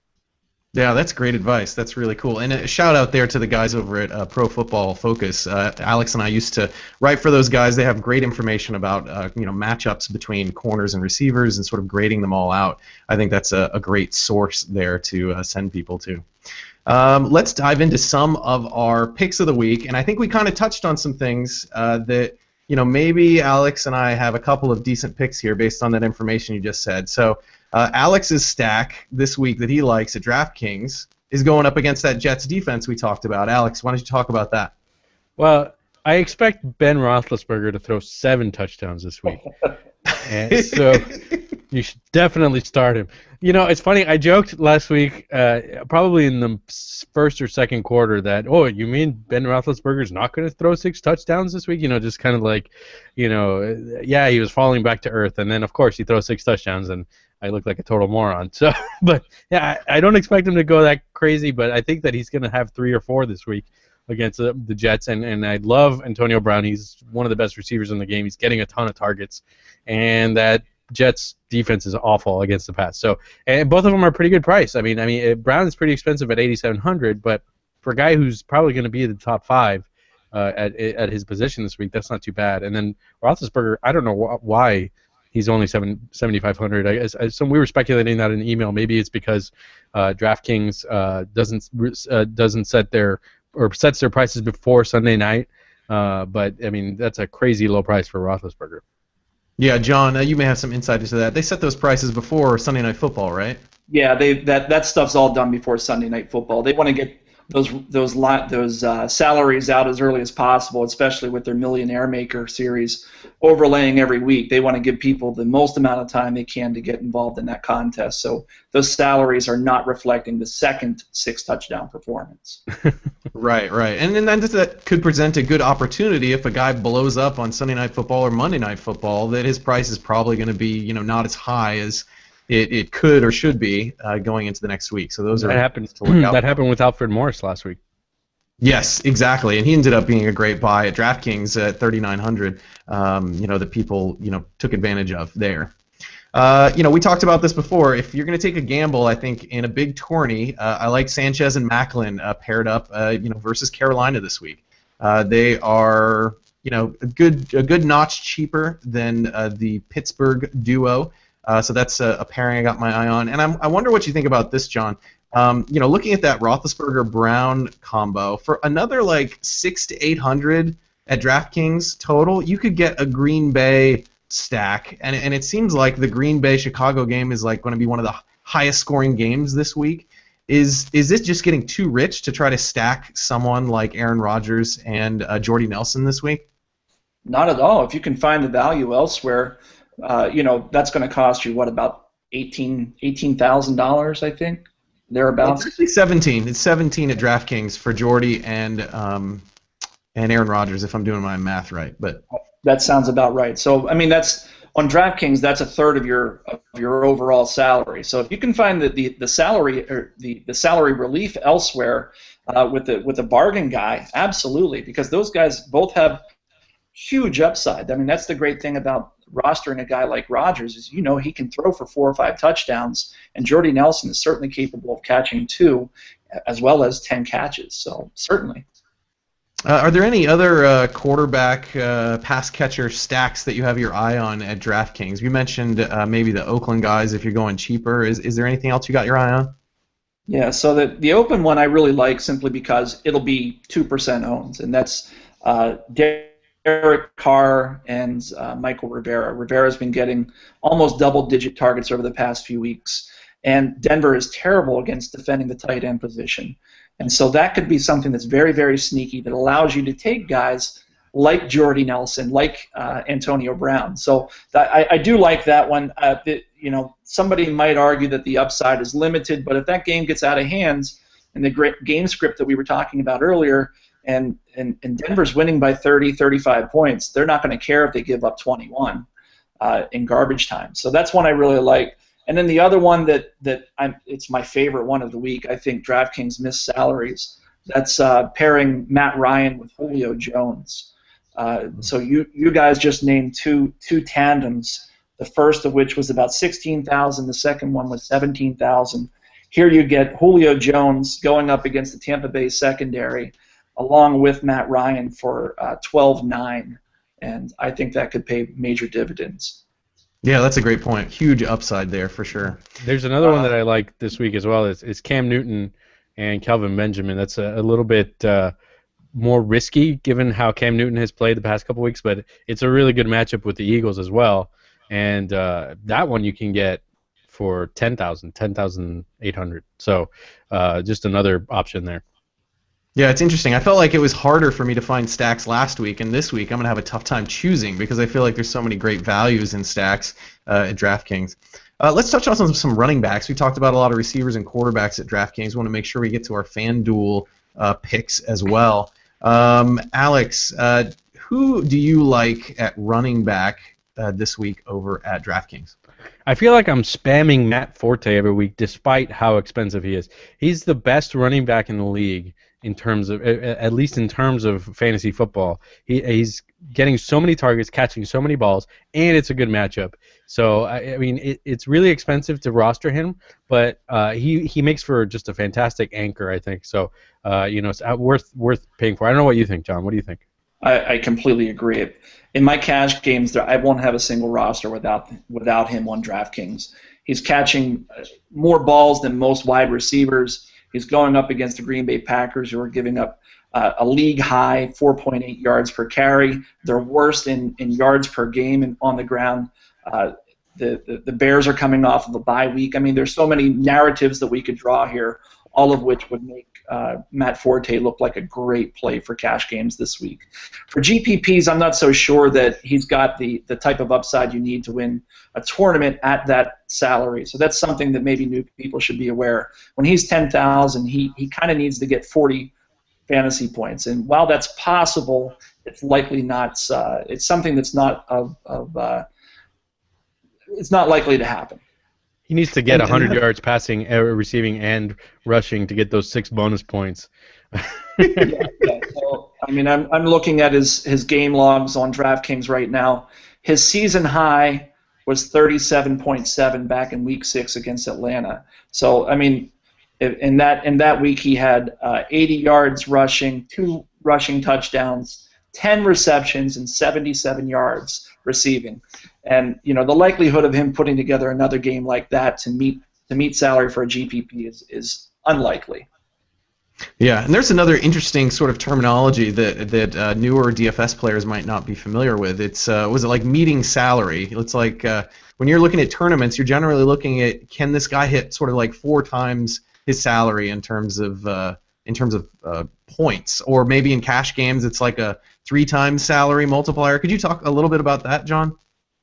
Yeah, that's great advice. That's really cool. And a shout out there to the guys over at Pro Football Focus. Alex and I used to write for those guys. They have great information about matchups between corners and receivers and sort of grading them all out. I think that's a great source there to send people to. Let's dive into some of our picks of the week, and I think we kind of touched on some things that maybe Alex and I have a couple of decent picks here based on that information you just said. So. Alex's stack this week that he likes at DraftKings is going up against that Jets defense we talked about. Alex, why don't you talk about that? Well, I expect Ben Roethlisberger to throw 7 touchdowns this week. And so you should definitely start him. It's funny. I joked last week, probably in the first or second quarter, that, oh, you mean Ben Roethlisberger's not going to throw 6 touchdowns this week? Just kind of like, yeah, he was falling back to earth. And then, of course, he throws 6 touchdowns, and I look like a total moron. So, but yeah, I don't expect him to go that crazy, but I think that he's going to have 3 or 4 this week against the Jets, and I love Antonio Brown. He's one of the best receivers in the game. He's getting a ton of targets, and that Jets defense is awful against the pass. So, and both of them are pretty good price. I mean, Brown is pretty expensive at $8,700, but for a guy who's probably going to be in the top 5 at his position this week, that's not too bad. And then Roethlisberger, I don't know why he's only $7,500. I guess we were speculating that in the email. Maybe it's because DraftKings doesn't set their or sets their prices before Sunday night. But I mean, that's a crazy low price for Roethlisberger. Yeah, John, you may have some insight into that. They set those prices before Sunday Night Football, right? Yeah, that stuff's all done before Sunday Night Football. They want to get those salaries out as early as possible, especially with their Millionaire Maker series overlaying every week. They want to give people the most amount of time they can to get involved in that contest. So those salaries are not reflecting the second 6-touchdown performance. Right. And then that could present a good opportunity if a guy blows up on Sunday Night Football or Monday Night Football, that his price is probably going to be not as high as it could or should be going into the next week. So those are happened to look out. That happened with Alfred Morris last week. Yes, exactly, and he ended up being a great buy at DraftKings at $3,900. That people took advantage of there. We talked about this before. If you're going to take a gamble, I think in a big tourney, I like Sanchez and Macklin paired up, versus Carolina this week. They are a good notch cheaper than the Pittsburgh duo. So that's a pairing I got my eye on. And I wonder what you think about this, John. Looking at that Roethlisberger-Brown combo, for another like 600 to 800 at DraftKings total, you could get a Green Bay stack. And it seems like the Green Bay-Chicago game is like going to be one of the highest scoring games this week. Is this just getting too rich to try to stack someone like Aaron Rodgers and Jordy Nelson this week? Not at all. If you can find the value elsewhere, that's going to cost you about $18,000, I think, thereabouts. It's actually 17. It's 17 at DraftKings for Jordy and Aaron Rodgers, if I'm doing my math right. But that sounds about right. So that's on DraftKings. That's a third of your overall salary. So if you can find the salary or the salary relief elsewhere with a bargain guy, absolutely, because those guys both have huge upside. That's the great thing about rostering a guy like Rodgers is, he can throw for 4 or 5 touchdowns, and Jordy Nelson is certainly capable of catching 2, as well as 10 catches. So certainly. Are there any other quarterback pass catcher stacks that you have your eye on at DraftKings? You mentioned maybe the Oakland guys if you're going cheaper. Is there anything else you got your eye on? Yeah, so the Oakland one I really like simply because it'll be 2% owned, and that's Derek Carr and Michael Rivera. Rivera's been getting almost double-digit targets over the past few weeks, and Denver is terrible against defending the tight end position. And so that could be something that's very, very sneaky that allows you to take guys like Jordy Nelson, like Antonio Brown. So I do like that one. Somebody might argue that the upside is limited, but if that game gets out of hand, and the great game script that we were talking about earlier, and Denver's winning by 30, 35 points, they're not going to care if they give up 21 in garbage time. So that's one I really like. And then the other one it's my favorite one of the week. I think DraftKings missed salaries. That's pairing Matt Ryan with Julio Jones. So you guys just named two tandems. The first of which was about 16,000. The second one was 17,000. Here you get Julio Jones going up against the Tampa Bay secondary, along with Matt Ryan for 12-9, and I think that could pay major dividends. Yeah, that's a great point. Huge upside there for sure. There's another one that I like this week as well. Is Cam Newton and Kelvin Benjamin. That's a little bit more risky given how Cam Newton has played the past couple weeks, but it's a really good matchup with the Eagles as well. And that one you can get for 10,800. So just another option there. Yeah, it's interesting. I felt like it was harder for me to find stacks last week, and this week I'm going to have a tough time choosing because I feel like there's so many great values in stacks at DraftKings. Let's touch on some running backs. We talked about a lot of receivers and quarterbacks at DraftKings. We want to make sure we get to our FanDuel picks as well. Alex, who do you like at running back this week over at DraftKings? I feel like I'm spamming Matt Forte every week despite how expensive he is. He's the best running back in the league in terms of, at least in terms of fantasy football. He's getting so many targets, catching so many balls, and it's a good matchup. So, I mean, it's really expensive to roster him, but he makes for just a fantastic anchor, I think. So, it's worth paying for. I don't know what you think, John. What do you think? I completely agree. In my cash games, I won't have a single roster without him on DraftKings. He's catching more balls than most wide receivers. He's going up against the Green Bay Packers, who are giving up a league-high 4.8 yards per carry. They're worst in yards per game and on the ground. The Bears are coming off of a bye week. I mean, there's so many narratives that we could draw here, all of which would make Matt Forte look like a great play for cash games this week. For GPPs, I'm not so sure that he's got the type of upside you need to win a tournament at that salary. So that's something that maybe new people should be aware. When he's 10,000, he kind of needs to get 40 fantasy points. And while that's possible, it's likely not. It's something that's not it's not likely to happen. He needs to get 100 yards passing, receiving, and rushing to get those 6 bonus points. Yeah. So, I mean, I'm looking at his game logs on DraftKings right now. His season high was 37.7 back in Week 6 against Atlanta. So, I mean, in that week he had 80 yards rushing, 2 rushing touchdowns, 10 receptions, and 77 yards receiving. And the likelihood of him putting together another game like that to meet salary for a GPP is unlikely. Yeah, and there's another interesting sort of terminology that newer DFS players might not be familiar with. It's was it like meeting salary? It's like when you're looking at tournaments, you're generally looking at can this guy hit sort of like 4 times his salary in terms of points, or maybe in cash games it's like a 3 times salary multiplier. Could you talk a little bit about that, John?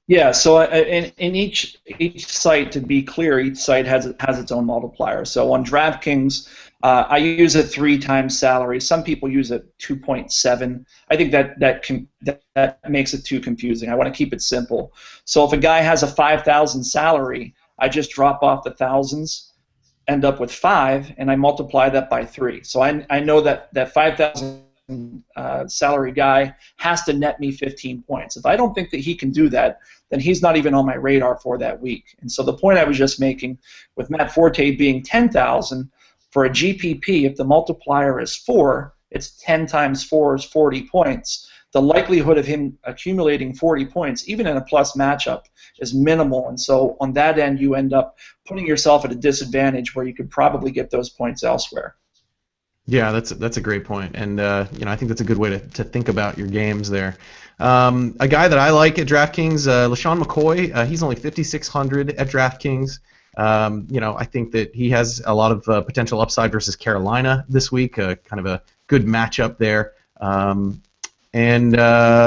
Yeah, so in each site, to be clear, each site has its own multiplier. So on DraftKings, I use a 3 times salary. Some people use a 2.7. I think that makes it too confusing. I want to keep it simple. So if a guy has a 5,000 salary, I just drop off the thousands, end up with 5, and I multiply that by 3. So I know that 5,000 salary guy has to net me 15 points. If I don't think that he can do that, then he's not even on my radar for that week. And so the point I was just making with Matt Forte being 10,000 for a GPP, if the multiplier is 4, it's 10 times 4 is 40 points. The likelihood of him accumulating 40 points, even in a plus matchup, is minimal. And so on that end, you end up putting yourself at a disadvantage where you could probably get those points elsewhere. Yeah, that's a great point, and I think that's a good way to think about your games there. A guy that I like at DraftKings, LaShawn McCoy, he's only 5,600 at DraftKings. I think that he has a lot of potential upside versus Carolina this week, kind of a good matchup there. And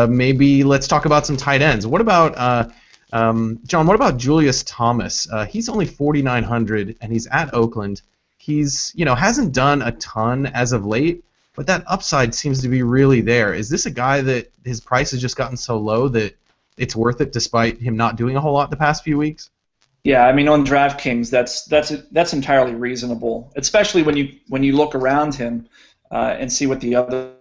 maybe let's talk about some tight ends. What about John? What about Julius Thomas? He's only 4,900, and he's at Oakland. He's hasn't done a ton as of late, but that upside seems to be really there. Is this a guy that his price has just gotten so low that it's worth it despite him not doing a whole lot the past few weeks? Yeah, I mean on DraftKings, that's entirely reasonable, especially when you look around him and see what the other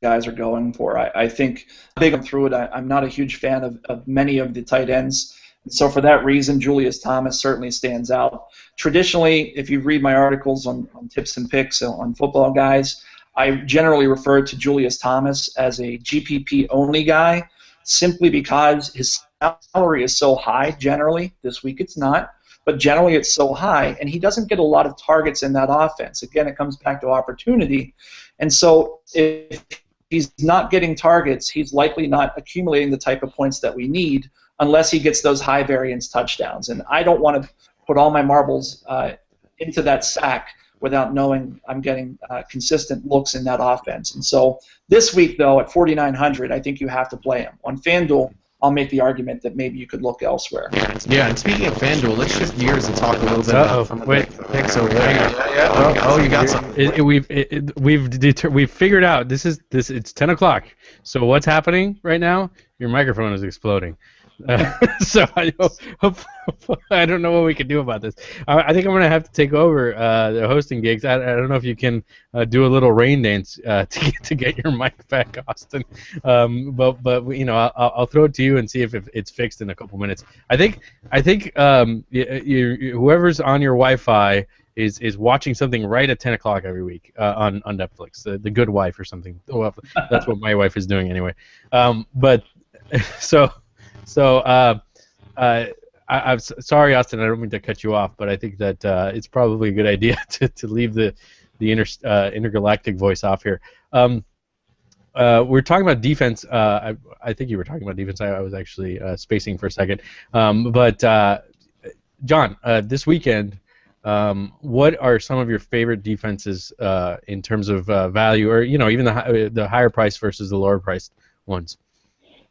guys are going for. I think big through it. I'm not a huge fan of many of the tight ends. So for that reason, Julius Thomas certainly stands out. Traditionally, if you read my articles on tips and picks on Football Guys, I generally refer to Julius Thomas as a GPP-only guy simply because his salary is so high generally. This week it's not, but generally it's so high, and he doesn't get a lot of targets in that offense. Again, it comes back to opportunity. And so if he's not getting targets, he's likely not accumulating the type of points that we need unless he gets those high variance touchdowns. And I don't want to put all my marbles into that sack without knowing I'm getting consistent looks in that offense. And so this week, though, at 4,900, I think you have to play him. On FanDuel, I'll make the argument that maybe you could look elsewhere. Yeah, and speaking of FanDuel, let's shift gears and talk a little bit about some of the picks over there. Yeah. You got something. We've figured out it's 10 o'clock. So what's happening right now? Your microphone is exploding. So I don't know what we can do about this. I think I'm going to have to take over the hosting gigs. I don't know if you can do a little rain dance to get your mic back, Austin. But I'll throw it to you and see if it's fixed in a couple minutes. I think whoever's on your Wi-Fi is watching something right at 10 o'clock every week on Netflix, the Good Wife or something. Well, that's what my wife is doing anyway. I'm sorry, Austin. I don't mean to cut you off, but I think that it's probably a good idea to leave the intergalactic voice off here. We're talking about defense. I think you were talking about defense. I was actually spacing for a second. But John, this weekend, what are some of your favorite defenses in terms of value, or even the higher price versus the lower priced ones?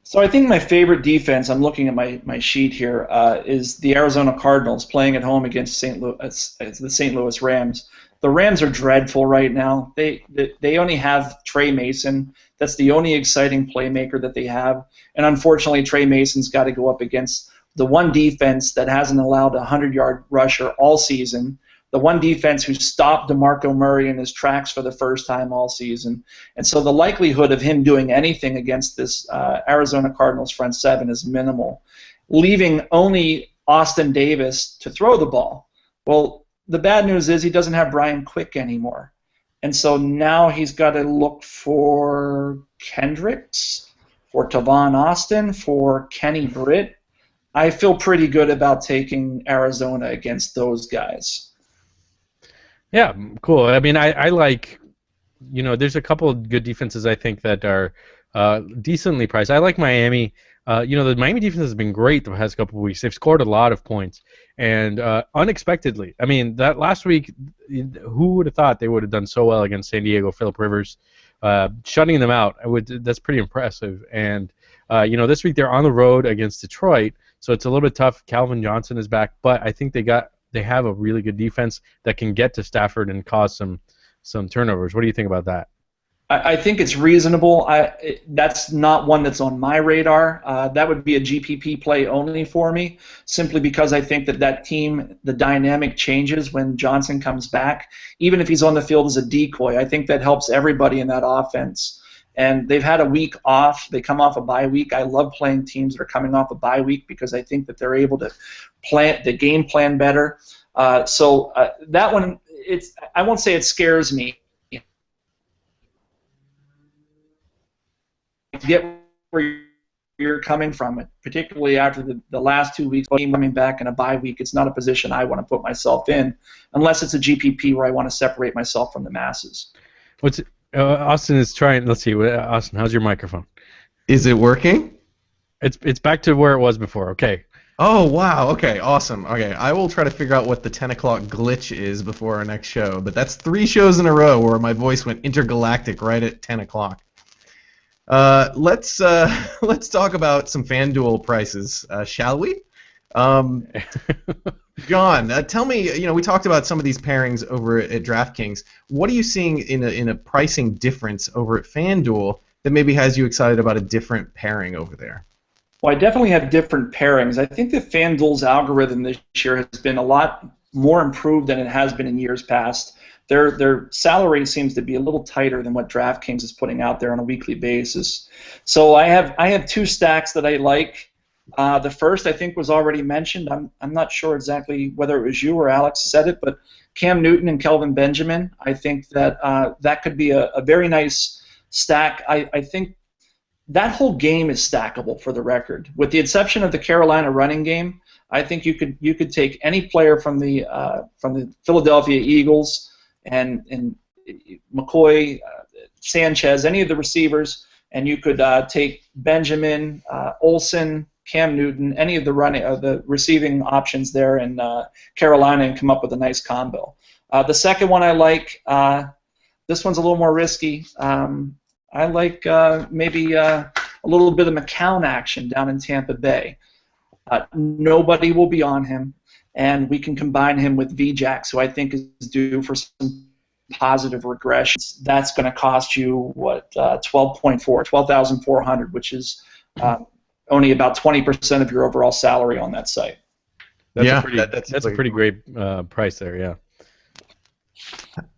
So I think my favorite defense, I'm looking at my sheet here, is the Arizona Cardinals playing at home against the St. Louis Rams. The Rams are dreadful right now. They only have Trey Mason. That's the only exciting playmaker that they have. And unfortunately, Trey Mason's got to go up against the one defense that hasn't allowed a 100-yard rusher all season, the one defense who stopped DeMarco Murray in his tracks for the first time all season. And so the likelihood of him doing anything against this Arizona Cardinals front seven is minimal, leaving only Austin Davis to throw the ball. Well, the bad news is he doesn't have Brian Quick anymore. And so now he's got to look for Kendricks, for Tavon Austin, for Kenny Britt. I feel pretty good about taking Arizona against those guys. Yeah, cool. I mean, I like, there's a couple of good defenses I think that are decently priced. I like Miami. The Miami defense has been great the past couple of weeks. They've scored a lot of points, and unexpectedly. I mean, that last week, who would have thought they would have done so well against San Diego? Phillip Rivers, shutting them out. That's pretty impressive. And this week they're on the road against Detroit, so it's a little bit tough. Calvin Johnson is back, but I think they have a really good defense that can get to Stafford and cause some turnovers. What do you think about that? I think it's reasonable. That's not one that's on my radar. That would be a GPP play only for me, simply because I think that team, the dynamic changes when Johnson comes back. Even if he's on the field as a decoy, I think that helps everybody in that offense. And they've had a week off. They come off a bye week. I love playing teams that are coming off a bye week because I think that they're able to plan the game plan better. So that one, I won't say it scares me. To get where you're coming from, particularly after the last 2 weeks, coming back in a bye week, it's not a position I want to put myself in unless it's a GPP where I want to separate myself from the masses. Austin is trying. Let's see, Austin, how's your microphone? Is it working? It's back to where it was before. Okay. Oh, wow. Okay, awesome. Okay, I will try to figure out what the 10 o'clock glitch is before our next show, but that's 3 shows in a row where my voice went intergalactic right at 10 o'clock. Let's talk about some FanDuel prices, shall we? John, tell me. We talked about some of these pairings over at DraftKings. What are you seeing in a pricing difference over at FanDuel that maybe has you excited about a different pairing over there? Well, I definitely have different pairings. I think that FanDuel's algorithm this year has been a lot more improved than it has been in years past. Their salary seems to be a little tighter than what DraftKings is putting out there on a weekly basis. So I have 2 stacks that I like. The first I think was already mentioned. I'm not sure exactly whether it was you or Alex said it, but Cam Newton and Kelvin Benjamin. I think that that could be a very nice stack. I think that whole game is stackable, for the record, with the exception of the Carolina running game. I think you could take any player from the Philadelphia Eagles and McCoy, Sanchez, any of the receivers, and you could take Benjamin, Olsen, Cam Newton, any of the receiving options there in Carolina, and come up with a nice combo. The second one I like. This one's a little more risky. I like maybe a little bit of McCown action down in Tampa Bay. Nobody will be on him, and we can combine him with VJax, who I think is due for some positive regressions. That's going to cost you, 12,400, which is only about 20% of your overall salary on that site. That's a pretty great price there, yeah.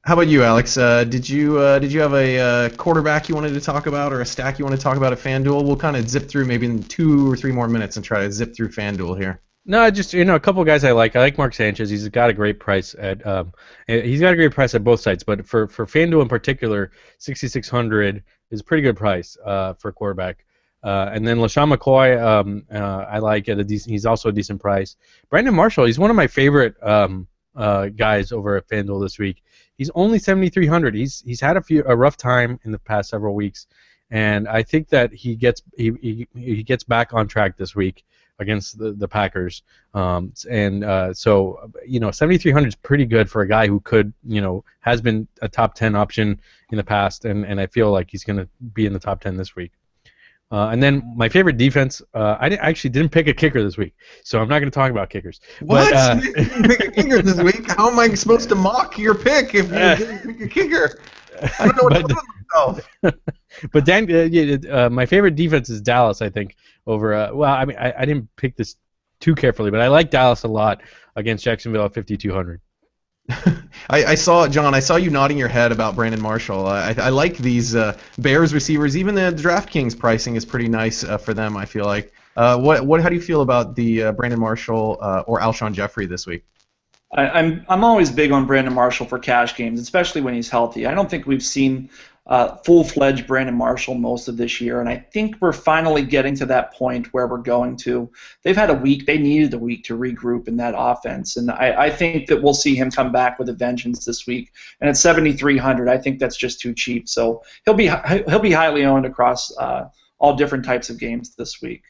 How about you, Alex? Did you have a quarterback you wanted to talk about, or a stack you want to talk about at FanDuel? We'll kind of zip through maybe in 2 or 3 more minutes and try to zip through FanDuel here. No, just a couple of guys I like. I like Mark Sanchez. He's got a great price at both sites, but for FanDuel in particular, 6,600 is a pretty good price for a quarterback. And then LaShawn McCoy, I like at a decent. He's also a decent price. Brandon Marshall, he's one of my favorite guys over at FanDuel this week. He's only 7,300. He's had a rough time in the past several weeks, and I think that he gets back on track this week against the Packers. So 7,300 is pretty good for a guy who has been a top 10 option in the past, and I feel like he's going to be in the top 10 this week. And then my favorite defense, I actually didn't pick a kicker this week, so I'm not going to talk about kickers. What? You didn't pick a kicker this week? How am I supposed to mock your pick if you didn't pick a kicker? I don't know what to do with myself. But Dan, my favorite defense is Dallas, I think, over I didn't pick this too carefully, but I like Dallas a lot against Jacksonville at 5,200. I saw you nodding your head about Brandon Marshall. I like these Bears receivers. Even the DraftKings pricing is pretty nice for them, I feel like. How do you feel about the Brandon Marshall or Alshon Jeffrey this week? I'm always big on Brandon Marshall for cash games, especially when he's healthy. I don't think we've seen full-fledged Brandon Marshall most of this year, and I think we're finally getting to that point where we're going to. They've had a week. They needed a week to regroup in that offense, and I think that we'll see him come back with a vengeance this week. And at 7,300, I think that's just too cheap. So he'll be highly owned across all different types of games this week.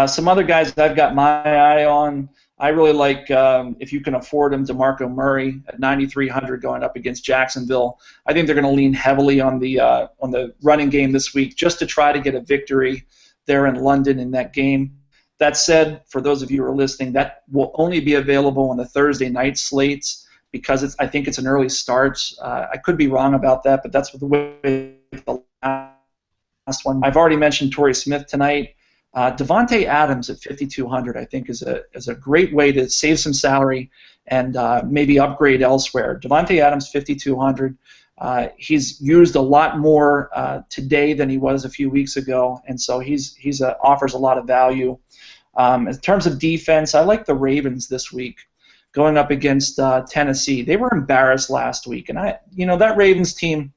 Some other guys that I've got my eye on. I really like, if you can afford him, DeMarco Murray at 9,300 going up against Jacksonville. I think they're going to lean heavily on the running game this week just to try to get a victory there in London in that game. That said, for those of you who are listening, that will only be available on the Thursday night slates because I think it's an early start. I could be wrong about that, but that's the way the one. I've already mentioned Torrey Smith tonight. Devontae Adams at 5,200, I think, is a great way to save some salary and maybe upgrade elsewhere. Devontae Adams, 5,200. He's used a lot more today than he was a few weeks ago, and so he's offers a lot of value. In terms of defense, I like the Ravens this week going up against Tennessee. They were embarrassed last week, and that Ravens team,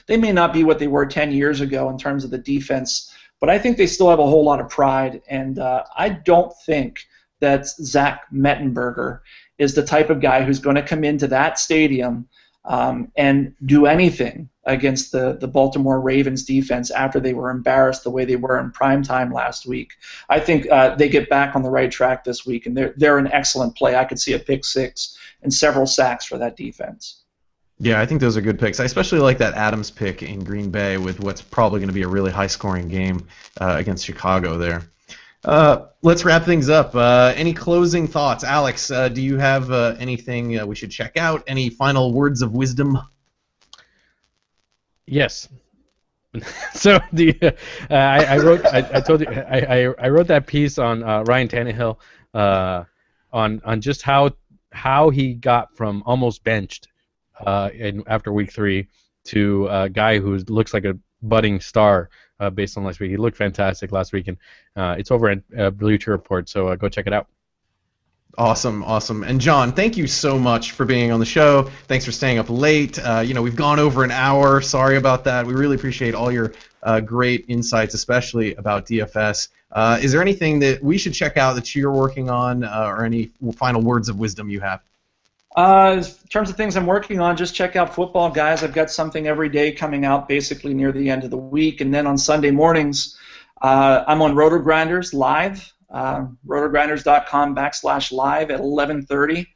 they may not be what they were 10 years ago in terms of the defense, but I think they still have a whole lot of pride, and I don't think that Zach Mettenberger is the type of guy who's going to come into that stadium and do anything against the Baltimore Ravens defense after they were embarrassed the way they were in primetime last week. I think they get back on the right track this week, and they're an excellent play. I could see a pick six and several sacks for that defense. Yeah, I think those are good picks. I especially like that Adams pick in Green Bay with what's probably going to be a really high-scoring game against Chicago there. Let's wrap things up. Any closing thoughts? Alex, do you have anything we should check out? Any final words of wisdom? Yes. So I wrote that piece on Ryan Tannehill on just how he got from almost benched after week 3 to a guy who looks like a budding star based on last week. He looked fantastic last week, and it's over at Blue Chew Report, so go check it out. Awesome. And John, thank you so much for being on the show. Thanks for staying up late. We've gone over an hour. Sorry about that. We really appreciate all your great insights, especially about DFS. Is there anything that we should check out that you're working on, or any final words of wisdom you have? In terms of things I'm working on, just check out Football Guys. I've got something every day coming out basically near the end of the week. And then on Sunday mornings, I'm on Roto Grinders live, rotogrinders.com/live at 11:30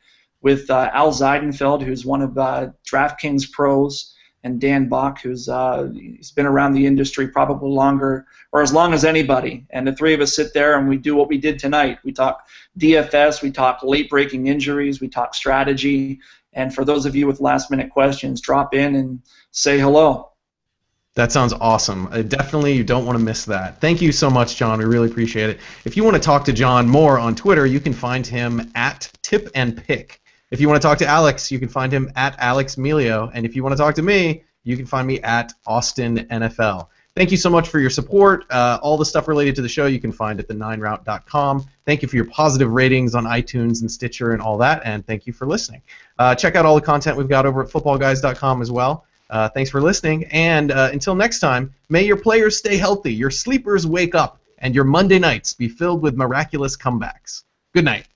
with Al Zeidenfeld, who's one of DraftKings pros, and Dan Bach, he's been around the industry probably longer or as long as anybody. And the three of us sit there and we do what we did tonight. We talk DFS, we talk late-breaking injuries, we talk strategy. And for those of you with last-minute questions, drop in and say hello. That sounds awesome. Definitely, you don't want to miss that. Thank you so much, John. We really appreciate it. If you want to talk to John more on Twitter, you can find him at TipAndPick. If you want to talk to Alex, you can find him at Alex Miglio. And if you want to talk to me, you can find me at Austin NFL. Thank you so much for your support. All the stuff related to the show you can find at the9route.com. Thank you for your positive ratings on iTunes and Stitcher and all that, and thank you for listening. Check out all the content we've got over at footballguys.com as well. Thanks for listening, and until next time, may your players stay healthy, your sleepers wake up, and your Monday nights be filled with miraculous comebacks. Good night.